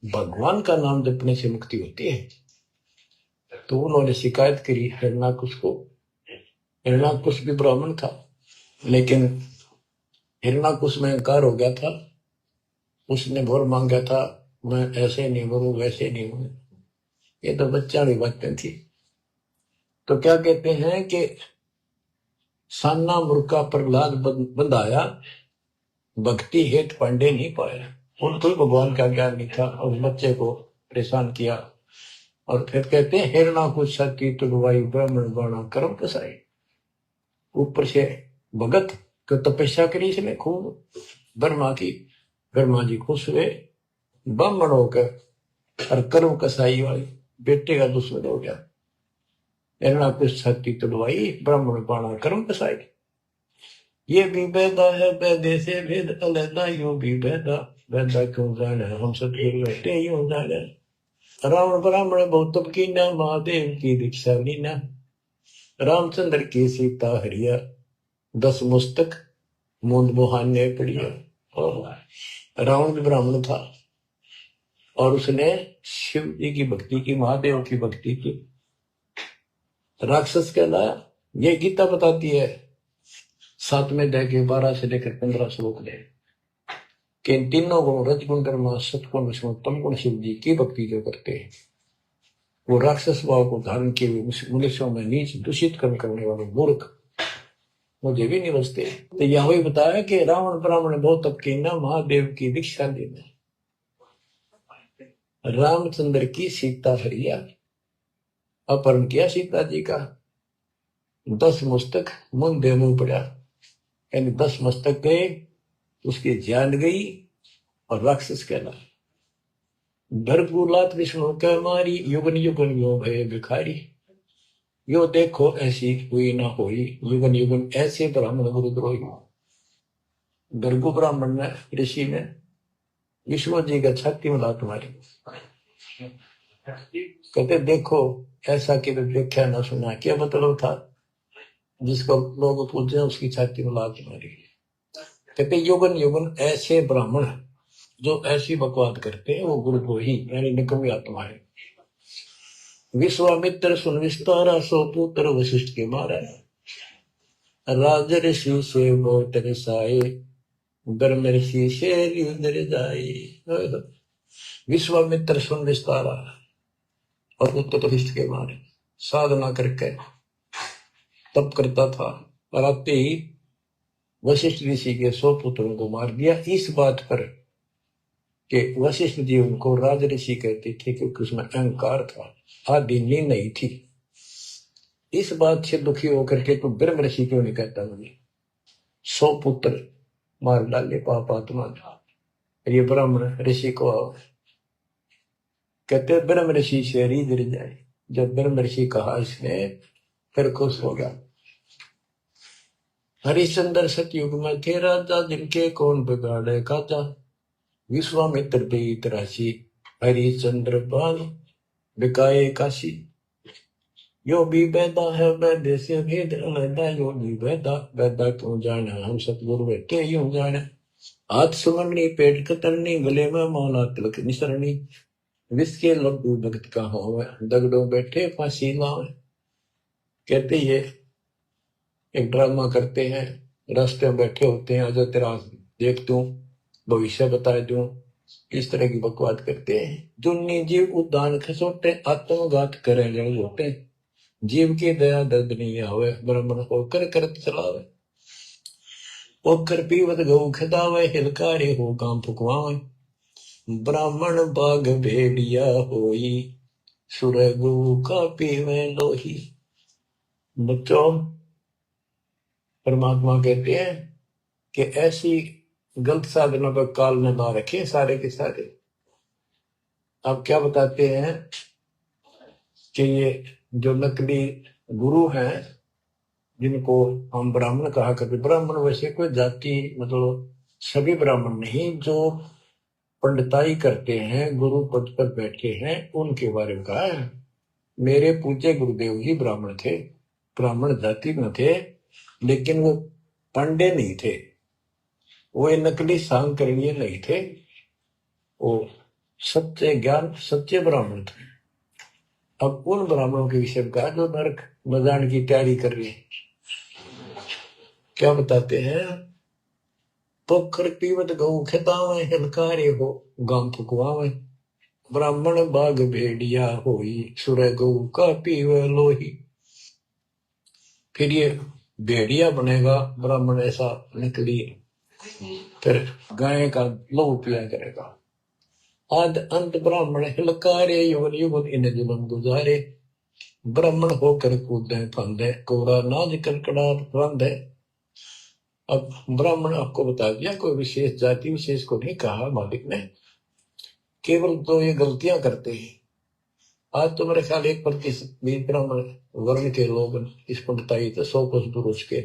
भगवान का नाम जपने से मुक्ति होती है। तो उन्होंने शिकायत करी हिरण्याकुश को। हिरण्याकुश भी ब्राह्मण था, लेकिन हिरण्याकुश में अहंकार हो गया था। उसने भोर मांगा था, मैं ऐसे नहीं मरूं वैसे नहीं मरूं। ये तो बच्चा भी बातें थी। तो क्या कहते हैं कि सान्ना मुर्का प्रहलाद बंधाया, भक्ति हेत पांडे नहीं पाया। उनको भगवान का ज्ञान नहीं था और बच्चे को परेशान किया। और फिर कहते हैं हिरण्याकुश छाती तुड़वाई, ब्राह्मण बाणा कर्म कसाई। ऊपर से भगत को तपस्या करी इसने खूब ब्रह्मा की, ब्रह्मा जी खुश हुए, ब्राह्मण होकर और कर्म कसाई वाली बेटे का दुश्मन हो गया। हिरण्याकुश छाती तुड़वाई, ब्राह्मण बाणा कर्म कसाई। ये भी बैदा है बैदे से भेद अलैदा, यो भी बैदा बैदा क्यों जाने हम सब बैठे यूं जाने। रावण ब्राह्मण बहुत कीना, महादेव की दीक्षा लीना। रामचंद्र की सीता हरिया, 10 मुस्तक मूंद बुहाने पड़िया। रावण भी ब्राह्मण था और उसने शिव जी की भक्ति की, महादेव की भक्ति की। राक्षस कहलाया। ये गीता बताती है 7वें अध्याय के 12 से लेकर 15 श्लोक में कि इन तीनों गुण रजगुण कर्म सत्गुण विष्णु तम गुण शिव जी की भक्ति जो करते हैं वो राक्षस भाव को धारण किए हुए मनुष्यों में नीच दूषित कर्म करने वाले मूर्ख मुझे भी नहीं बचते। तो यह वही बताया कि रावण ब्राह्मण बहुत तप की ना, महादेव की दीक्षा लेना। रामचंद्र की सीता हरिया, अपहरण किया सीता जी का। 10 मस्तक मुंह मुंह पड़ा, यानी 10 मस्तक गए, उसकी जान गई और राक्षस कहला। भरपूलात विष्णु कह मारी, युगन युगन यो भय भिखारी। यो देखो ऐसी हुई ना होई, युगन युगन ऐसे ब्राह्मण गुरुद्रोही। भृगु ब्राह्मण ने, ऋषि ने विष्णु जी का छाती में लात मारी। कहते देखो ऐसा कि व्याख्या ना सुना। क्या मतलब था? जिसको लोग पूछे उसकी छाती में लात मारी। कहते युगन युगन ऐसे ब्राह्मण जो ऐसी बकवाद करते हैं वो गुरुद्रोही यानी निकम्मी आत्मा है। विश्वामित्र सुन विस्तारा, सो पुत्र वशिष्ठ के मारा, राज ऋषि से बहुत रसाए, धर्म ऋषि से युद्ध जाए। विश्वामित्र सुन विस्तारा और पुत्र वशिष्ठ के मारे, साधना करके तप करता था और आते ही वशिष्ठ ऋषि के 100 पुत्रों को मार दिया। इस बात पर कि वशिष्ठ जी उनको राज ऋषि कहते थे क्योंकि उसमें अहंकार था, आदि नींद नहीं थी। इस बात से दुखी होकर के तो ब्रह्म ऋषि क्यों नहीं कहता मुझे 100 पुत्र मार डाले पापात्मा। ये ब्रह्म ऋषि को कहते ब्रह्म ऋषि से रीझ जाए। जब ब्रह्म ऋषि कहा इसने फिर खुश हो गया। हरिश्चंद्र सतयुग में थे राजा, जिनके कौन बिगाड़े काजा, विश्वामित्र पे राशि, हरिश्चंद्र पाल बिकाए काशी। यो भी बैदा है वैद्य से भेद अलैदा, यो भी बैदा बैदा क्यों जाना, हम सतगुरु बैठे यूं जाना। हाथ सुमरनी पेट कतरनी, गले में मौला तिलक निसरनी, विष के लड्डू भगत का हो, दगड़ों बैठे फांसी लाओ। कहते ये एक ड्रामा करते हैं, रास्ते में बैठे होते हैं, आजा तेरा देख दूं, भविष्य बता दूं, इस तरह की बकवाद करते हैं। जुन्नी जीव उद्दान खसोटे, आत्मघात करे जड़ होते, जीव की दया दर्द नहीं आवे, ब्राह्मण होकर करत चलावे। ओकर पीवत गौ खदावे, हिलकारे हो काम फुकवावे, ब्राह्मण बाग भेड़िया होई, सुरगु का पीवे लोही। बच्चों परमात्मा कहते हैं कि ऐसी गलत साधना पर काल न ला रखे सारे के सारे। अब क्या बताते हैं कि ये जो नकली गुरु हैं जिनको हम ब्राह्मण कहा करते, ब्राह्मण वैसे कोई जाति मतलब सभी ब्राह्मण नहीं, जो पंडिताई करते हैं गुरु पद पर बैठे हैं उनके बारे में कहा है। मेरे पूज्य गुरुदेव ही ब्राह्मण थे, ब्राह्मण जाति में थे, लेकिन वो पंडे नहीं थे, वो नकली सांकरणीय नहीं थे, वो सच्चे ज्ञान सच्चे ब्राह्मण थे। अब उन ब्राह्मणों के विषय में कहा जो नरक में जाने की तैयारी कर रहे हैं। क्या बताते हैं, पोखर पीवत गौ खितावे, हिलकारे हो गांव फुकवावे, ब्राह्मण बाग भेड़िया होई, सुर गौ का पीवे लोही। फिर ये भेड़िया बनेगा ब्राह्मण, ऐसा निकली, फिर गाय का लहू पिया करेगा। आद अंत ब्राह्मण हिलकारे, युगन युगन इन जुलम गुजारे, ब्राह्मण होकर कूदे फंदे, कोरा नाज कड़कड़ा फंदे। अब ब्राह्मण आपको बता दिया, कोई विशेष जाति विशेष को नहीं कहा मालिक ने, केवल तो ये गलतियां करते हैं। आज तो मेरे ख्याल 1% भी ब्राह्मण वर्ण के लोग इस पंडिताई से 100 पुरुष के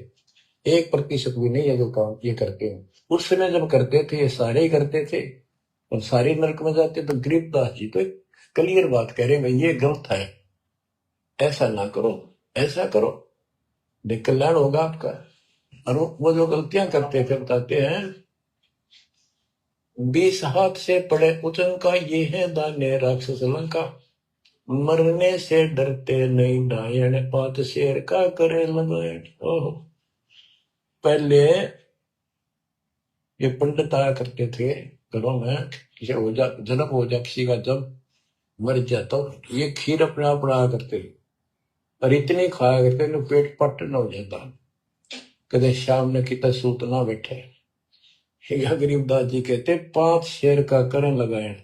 1% भी नहीं है जो काम ये करते हैं। उस समय जब करते थे ये सारे ही करते थे और सारे नरक में जाते। तो गरीबदास जी तो क्लियर बात कह रहे हैं, ये गलत है, ऐसा ना करो, ऐसा करो, देख कल्याण होगा आपका। और वो जो गलतियां करते थे बताते हैं, 20 हाथ से पड़े उचन का, ये है दान्य राक्षस लंका, मरने से डरते नहीं डायन, पात शेर का करे लगायन। पहले ये पंडित आया करते थे घरों में, किसी जन्म हो जा किसी का, जब मर जाता तो ये खीर अपने आप बनाया करते और इतनी खाया करते तो पेट पट न हो जाता, कदे शाम ने कितना सूत ना बैठे। गरीबदास जी कहते 5 शेर का करण लगाए,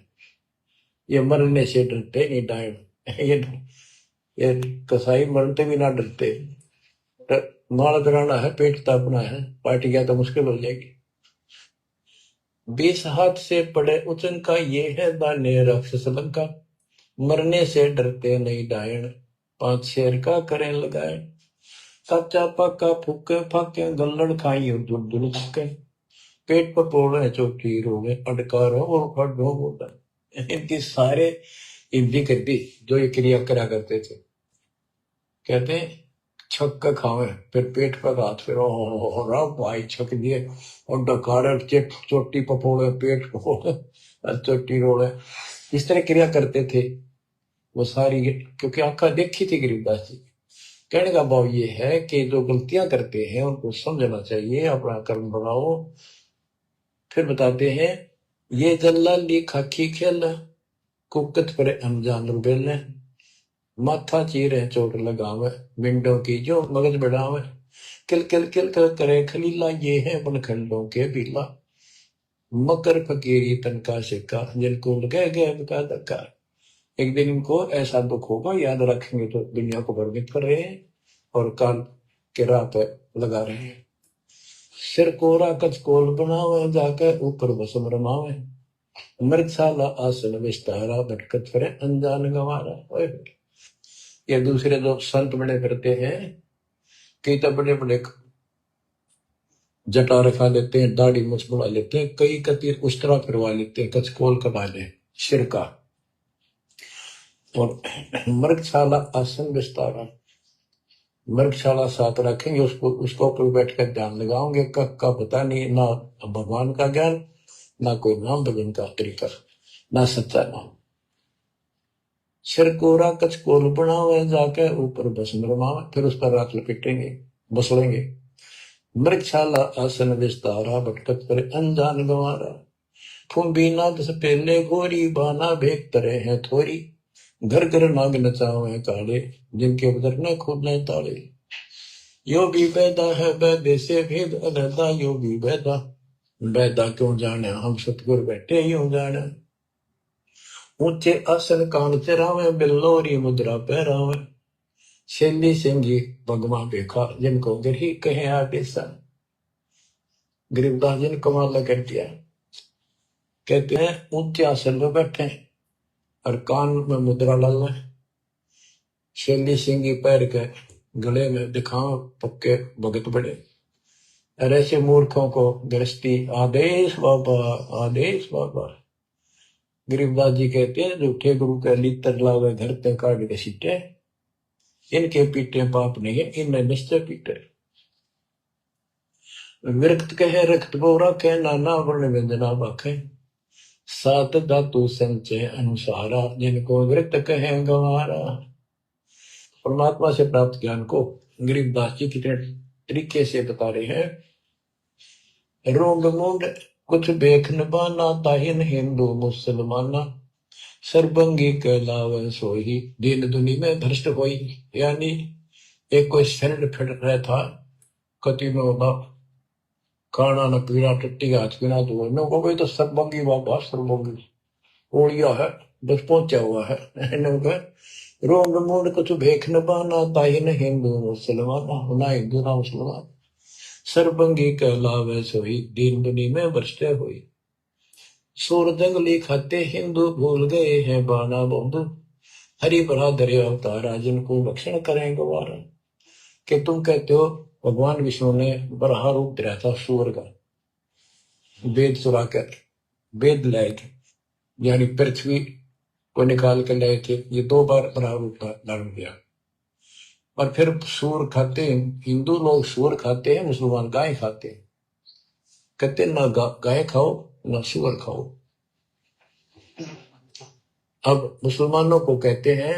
ये मरने से डरते नहीं डायन। ये कसाई मरते भी ना डरते, माल कराना है, पेट तापना है, पार्टी गया तो मुश्किल हो जाएगी। 20 हाथ से पड़े उचन का, ये है दाने राक्षस लंका, मरने से डरते नहीं डायन, 5 शेर का करें लगाए, कच्चा पक्का फूके फाके, गल्लड़ खाई और दूर दूर फूके, पेट पर पोड़े चोटी रोगे, अडकारो और खड़ो बोला। इनकी सारे हिंदी करती जो ये क्रिया करा करते थे। कहते छक के खावे, फिर पेट पर हाथ, फिर ओ राम भाई छक दिए और डकार चोटी पपोड़े, पेट पपोड़े, चोटी रोड़े, इस तरह क्रिया करते थे वो सारी, क्योंकि आंखा देखी थी गरीबदास जी। कहने का भाव ये है कि जो गलतियां करते हैं उनको समझना चाहिए, अपना कर्म बनाओ। फिर बताते हैं, ये जल्लाली खाकी खेल कुकत पर अनजान रुबेल, माथा चीरे चोट लगावे, मिंडों की जो मगज बढ़ावे, किल किल किल कर करे खलीला, ये है बनखंडों के बीला, मकर फकीरी तनका सिक्का, जिनको लगे गए का धक्का। एक दिन इनको ऐसा दुख होगा, याद रखेंगे तो दुनिया को भ्रमित कर रहे हैं और काल के राह पे लगा रहे हैं। सिर कोरा कचकोल बनावे, जाकर ऊपर बसम रमावे, मृगशाला आसन विस्तारा, भटकत फिरे अनजान गंवारा। ये दूसरे जो संत बड़े करते हैं, कई तो बड़े बड़े जटा रखा लेते हैं, दाढ़ी मुछ बढ़ा लेते हैं, कई कति उस्तरा फिरवा लेते हैं, कचकोल कटा ले सिर का, और मृगशाला आसन विस्तारा, मृगशाला साथ रखेंगे, उसको ऊपर बैठ कर ध्यान लगाओगे, कब का पता नहीं, ना भगवान का ज्ञान, ना कोई नाम भजन का तरीका, ना सच्चा नाम। सिर कोरा कचकोल बनावे, जाके ऊपर भस्म रमावे, फिर उस पर राख लपेटेंगे, बसलेंगे। मृगशाला आसन विस्तारा, भटकत पर अनजान गंवारा, फुम्बी नाद से पहले गोरी, बाना भेक तरे हैं थोरी, घर घर नाग नचावे काले, जिनके उधर न खोलने ताले। यो भी बैदा है बैदे से भेद अलहदा, यो भी बैदा, बैदा क्यों जाने, हम सतगुर बैठे यूं जाने। ऊंचे आसन कान चरावे, बिल्लोरी मुद्रा पहरावे, शैली सिंगी भगवा देखा, जिनको गिरही कहे आदेशा। गरीबदास जी ने कमाल कर दिया, कहते हैं ऊंचे आसन पर बैठे और कान में मुद्रा डालना, शैली सिंगी पैर के गले में दिखाओ पक्के भगत बड़े, और ऐसे मूर्खों को गृहस्थी आदेश बाबा, आदेश बाबा। गरीबदास जी कहते हैं, झूठे गुरु के लीतर लावे, घर पे काट के सीटे, इनके पीटे पाप नहीं है, इनने निश्चय पीटे। विरक्त कहे रक्त को रखे, नाना वर्ण व्यंजना बाखे, सात धातु संचय अनुसारा, जिनको विरक्त कहे गंवारा। परमात्मा से प्राप्त ज्ञान को गरीबदास जी कितने तरीके से बता रहे हैं। रोग मूड कुछ बेख न बाना, ताहिन हिंदू मुसलमाना, सर्वंगी कहलावे सोही, दीन दुनी में भ्रष्ट होई। यानी एक कोई शरीर फिट रहा था, कति में होगा खाना न पीना, टट्टी हाथ पीना, तो न को कोई तो सर्वंगी बाबा, सर्वंगी ओढ़िया है, बस पहुंचा हुआ है। रोग मूड कुछ भेख न बाना, ताहिन हिंदू मुसलमाना, ना हिंदू ना मुसलमान, सर्वंगी कहलावे सोही, दीन दुनी में भ्रष्ट हुई। सूर जंगली खाते हिंदू, भूल गए हैं बाना बंधु, हरि भरा दरे अवतारा, जिनको रक्षण करें गवारा। कि तुम कहते हो भगवान विष्णु ने बरहा रूप दिया था सूर का, वेद चुरा कर वेद लाए थे, यानी पृथ्वी को निकाल कर लाए थे, ये 2 बार बरहा रूप धारण किया। और फिर सूर खाते हैं हिंदू लोग, सूर खाते हैं, मुसलमान गाय खाते हैं। कहते ना गाय खाओ ना सूअर खाओ। अब मुसलमानों को कहते हैं,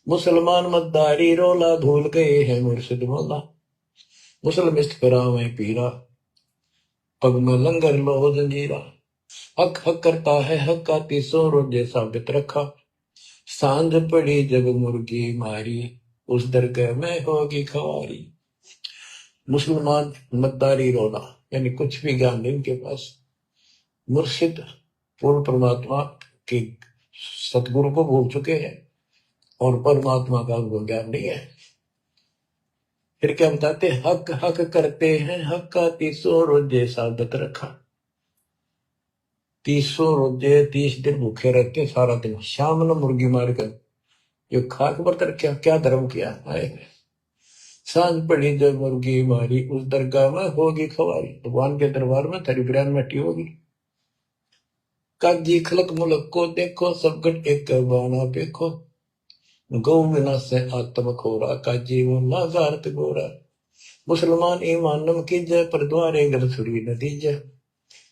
मुसलमान मद्दारी रोला, भूल गए हैं मुर्शिद मौला, मुसलमिस्त करावे पीरा, पग में लंगर लो जंजीरा। हक हक करता है हक का, 300 रोजे साबित रखा, सांझ पड़ी जब मुर्गी मारी, उस दरगाह में होगी खवारी। मुसलमान मद्दारी रोला, यानी कुछ भी ज्ञान नहीं इनके पास, मुर्शिद पूर्ण परमात्मा की सतगुरु को भूल चुके हैं और परमात्मा का उनको ज्ञान नहीं है। फिर क्या बताते, हक हक करते हैं हक का, 300 रोजे साबित रखा। 300 रोजे 30 दिन भूखे रहते, सारा दिन, शाम न मुर्गी मारकर जो खाक बर्तर क्या धर्म किया है। सांझ पड़ी जब मुर्गी मारी, उस दरगाह में होगी खवारी, भगवान के दरबार में तेरी बिरयान मटी होगी। काजी खलक मुलक को देखो, सब गट एक बाना देखो, गौ बिना से आत्म खोरा का जीवन लाजारत गोरा। मुसलमान ईमान नम की जय पर द्वारे गल सुरी नदी जय।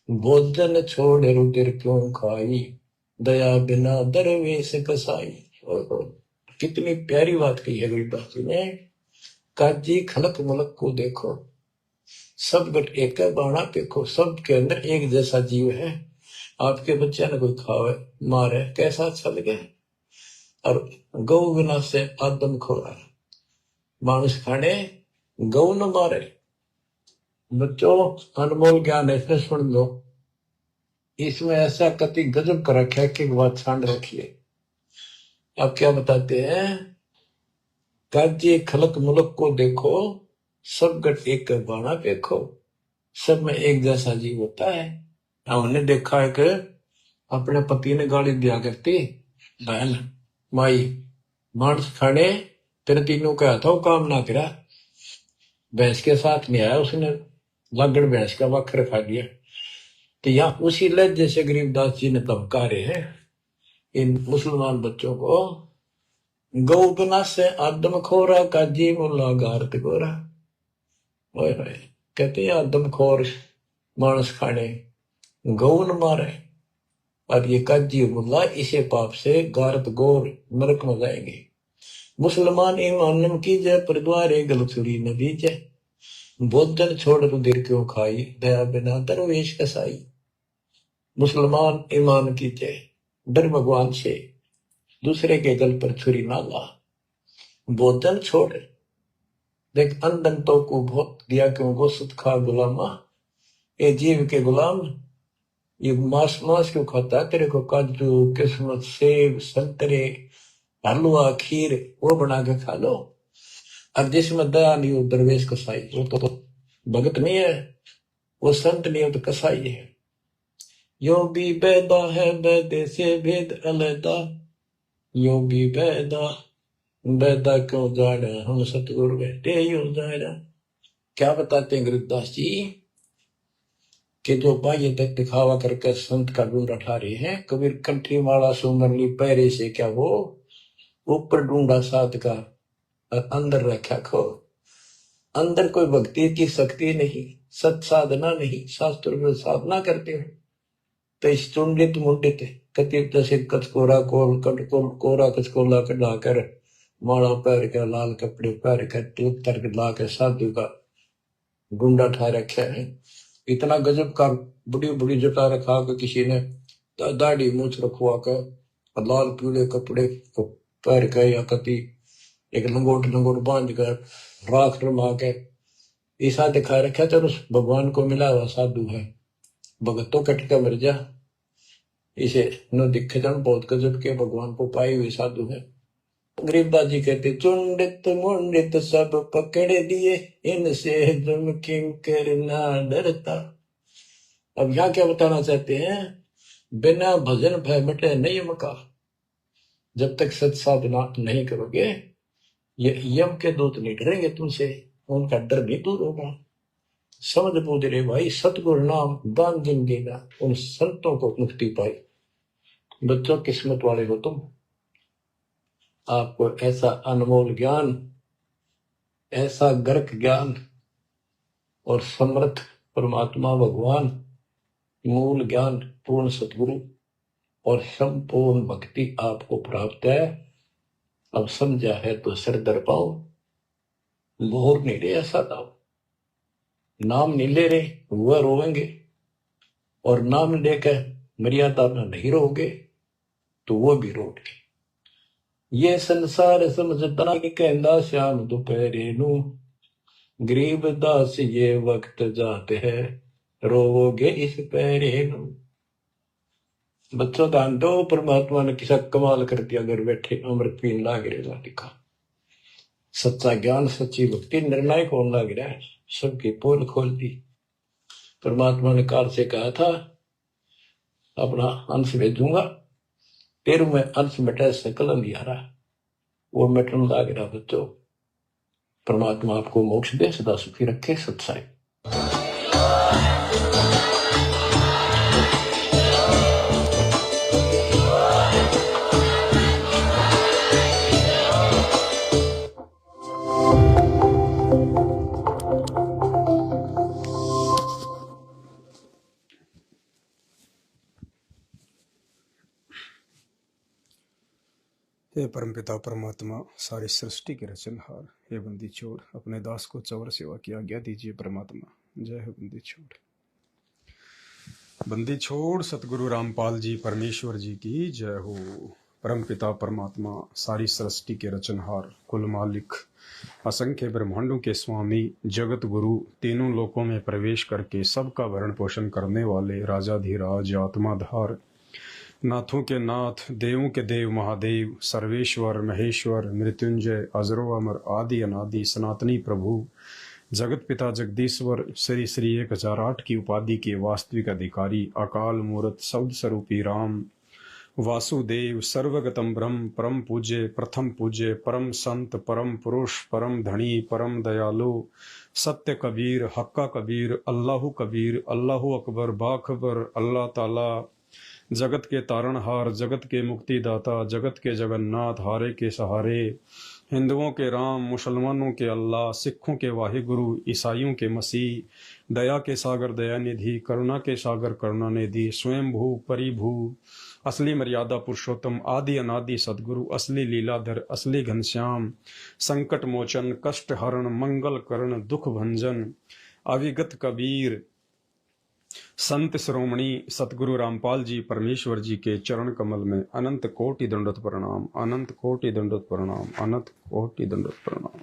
भोजन छोड़ रुधिर क्यों खाई दया बिना दरवेश कसाई। और कितनी प्यारी बात कही है गरीबदास जी ने। काजी खलक मुलक को देखो सब गट एक बाणा पेखो। सब के अंदर एक जैसा जीव है। आपके बच्चे ने कोई खावे मारे कैसा अच्छा लगे। और गौ बिना से आदम खोरा। मानुष खाने गौ न मारे। बच्चों अनमोल ज्ञान है इसमें सुन लो। इसमें ऐसा कति गजब कर रखा है कि बात छांड रखिए। अब क्या बताते हैं। काजी खलक मुलक को देखो सब गट एक बाणा देखो। सब में एक जैसा जीव होता है। हमने देखा है कि अपने पति ने गाली दिया करती बहन माई मांस खाने तेरे तीनों का था वो काम ना करा। भैंस के साथ नहीं आया उसने लागड़ भैंस का वक्र खा लिया। तो यहाँ उसी लहजे से गरीबदास जी ने धमका रहे हैं इन मुसलमान बच्चों को। गौ बिना से आदम खोरा का जी मुल्ला गारत गोरा। कहते हैं आदम खोर मांस खाने गौ न मारे। और ये काजी मुल्ला इसे पाप से गारत गोर नरक में जाएंगे। मुसलमान ईमान की जय पर द्वारे गल सुरी न बीजे। भोजन छोड़ रुधिर क्यों खाई दया बिना दरवेश कसाई। मुसलमान ईमान की जय डर भगवान से दूसरे के गल पर छुरी ना ला। भोजन छोड़ देख अंधन तो को बहुत दिया क्यों गोश्त खा गुलामा। ये जीव के गुलाम ये मांस क्यों खाता है। तेरे को काजू किस्मत सेब संतरे हलवा खीर वो बना के खा लो। और जिसमें दया नहीं हो दरवेश कसाई। वो तो भगत नहीं है वो संत नहीं हो तो कसाई है। यो भी बैदा है बैदे से भेद अलैदा। यो भी बैदा क्यों जाना हम सतगुरु बैठे यो जाना। क्या बताते हैं गरीबदास जी कि जो बाह्य तक दिखावा करके संत का गुण उठा रहे हैं। कबीर कंठी माला सुमरली पैरे से क्या वो ऊपर ढूंढा साध का और अंदर रखा खो। अंदर कोई भक्ति की शक्ति नहीं सत साधना नहीं। शास्त्र में साधना करते हो तो इस चुंडित मुंडित कतित जैसे कचकोरा कोल कटकोल कोरा कचकोला कटाकर माला पैर के लाल कपड़े पैर के तिलक तर ला के साधु का गुंडा ठा रखा है। इतना गजब का बड़ी बड़ी जटा रखा के किसी ने दाढ़ी मूछ रखवा कर लाल पीले कपड़े को पैर के या कति एक लंगोट बांध कर राख रमा के ऐसा दिखा रखा। तो उस भगवान को मिला हुआ साधु है। भगतों कट के मर जा इसे न दिखे जन बहुत गजब के भगवान को पाए हुए साधु है। गरीबदास जी कहते चुंडित मुंडित सब पकड़ दिए इनसे तुम किम करना डरता। अब यहाँ क्या बताना चाहते हैं। बिना भजन भय मिटे नहीं मका। जब तक सत साधना नहीं करोगे ये यम के दूत नहीं डरेंगे तुमसे। उनका डर नहीं दूर होगा। समझ बूझ रे भाई सतगुरु नाम दान दिन देना उन संतों को मुक्ति पाई। बच्चों किस्मत वाले हो तुम। आपको ऐसा अनमोल ज्ञान ऐसा गर्क ज्ञान और समर्थ परमात्मा भगवान मूल ज्ञान पूर्ण सतगुरु और संपूर्ण भक्ति आपको प्राप्त है। अब समझा है तो सिर दर पाओ। मोहर नहीं रहे ऐसा दाओ। नाम नहीं ले रहे वह रोएंगे और नाम लेकर मर्यादा में नहीं रोगे तो वो भी रोगे। ये संसार समझता कि कहना श्याम दोपहरे नू गरीब दास ये वक्त जाते है रोगे इस पैरे नू। बच्चों ध्यान दो परमात्मा ने किसा कमाल कर दिया। अगर बैठे अमृत पीन लाग रहा दिखा। सच्चा ज्ञान सच्ची भक्ति निर्णायक होने लग रहा है। सबकी पोल खोल दी। परमात्मा ने काल से कहा था अपना अंश भेजूंगा फिर मैं अंश मिटा सकल अंधियारा वो मिटन लग रहा। बच्चों परमात्मा आपको मोक्ष दे सदा सुखी रखे। सत्साई। हे परमपिता परमात्मा, सारी सृष्टि के रचनहार, हे बंदी छोड़, अपने दास को चवर सेवा की आज्ञा दीजिए परमात्मा। जय हो बंदी छोड़। बंदी छोड़ सतगुरु रामपाल जी परमेश्वर जी की जय हो। परमपिता परमात्मा, सारी सृष्टि के रचनहार, कुल मालिक, असंख्य ब्रह्मांडों के स्वामी, जगत गुरु, तीनों लोकों में प्रवेश करके सबका भरण पोषण करने वाले राजाधिराज, आत्माधार, नाथों के नाथ, देवों के देव महादेव, सर्वेश्वर महेश्वर, मृत्युंजय, अजरो अमर, आदि अनादि, सनातनी प्रभु, जगत पिता जगदीश्वर, श्री श्री 1008 की उपाधि के वास्तविक अधिकारी, अकाल मूर्त, शब्द स्वरूपी राम, वासुदेव, सर्वगतम ब्रह्म, परम पूज्य, प्रथम पूज्य, परम संत, परम पुरुष, परम धनी, परम दयालु, सत्य कबीर, हक्का कबीर, अल्लाहु कबीर, अल्लाहु अकबर, बाखबर, अल्लाह ताला, जगत के तारणहार, जगत के मुक्तिदाता, जगत के जगन्नाथ, हारे के सहारे, हिंदुओं के राम, मुसलमानों के अल्लाह, सिखों के वाहिगुरु, ईसाइयों के मसीह, दया के सागर दयानिधि, करुणा के सागर करुणानिधि, स्वयं भू परिभू, असली मर्यादा पुरुषोत्तम, आदि अनादि सदगुरु, असली लीलाधर, असली घनश्याम, संकट मोचन, कष्ट हरण, मंगल करण, दुख भंजन, अविगत कबीर, संत श्रोमणी सतगुरु रामपाल जी परमेश्वर जी के चरण कमल में अनंत कोटि दंडवत प्रणाम, अनंत कोटि दंडवत प्रणाम, अनंत कोटि दंडवत प्रणाम।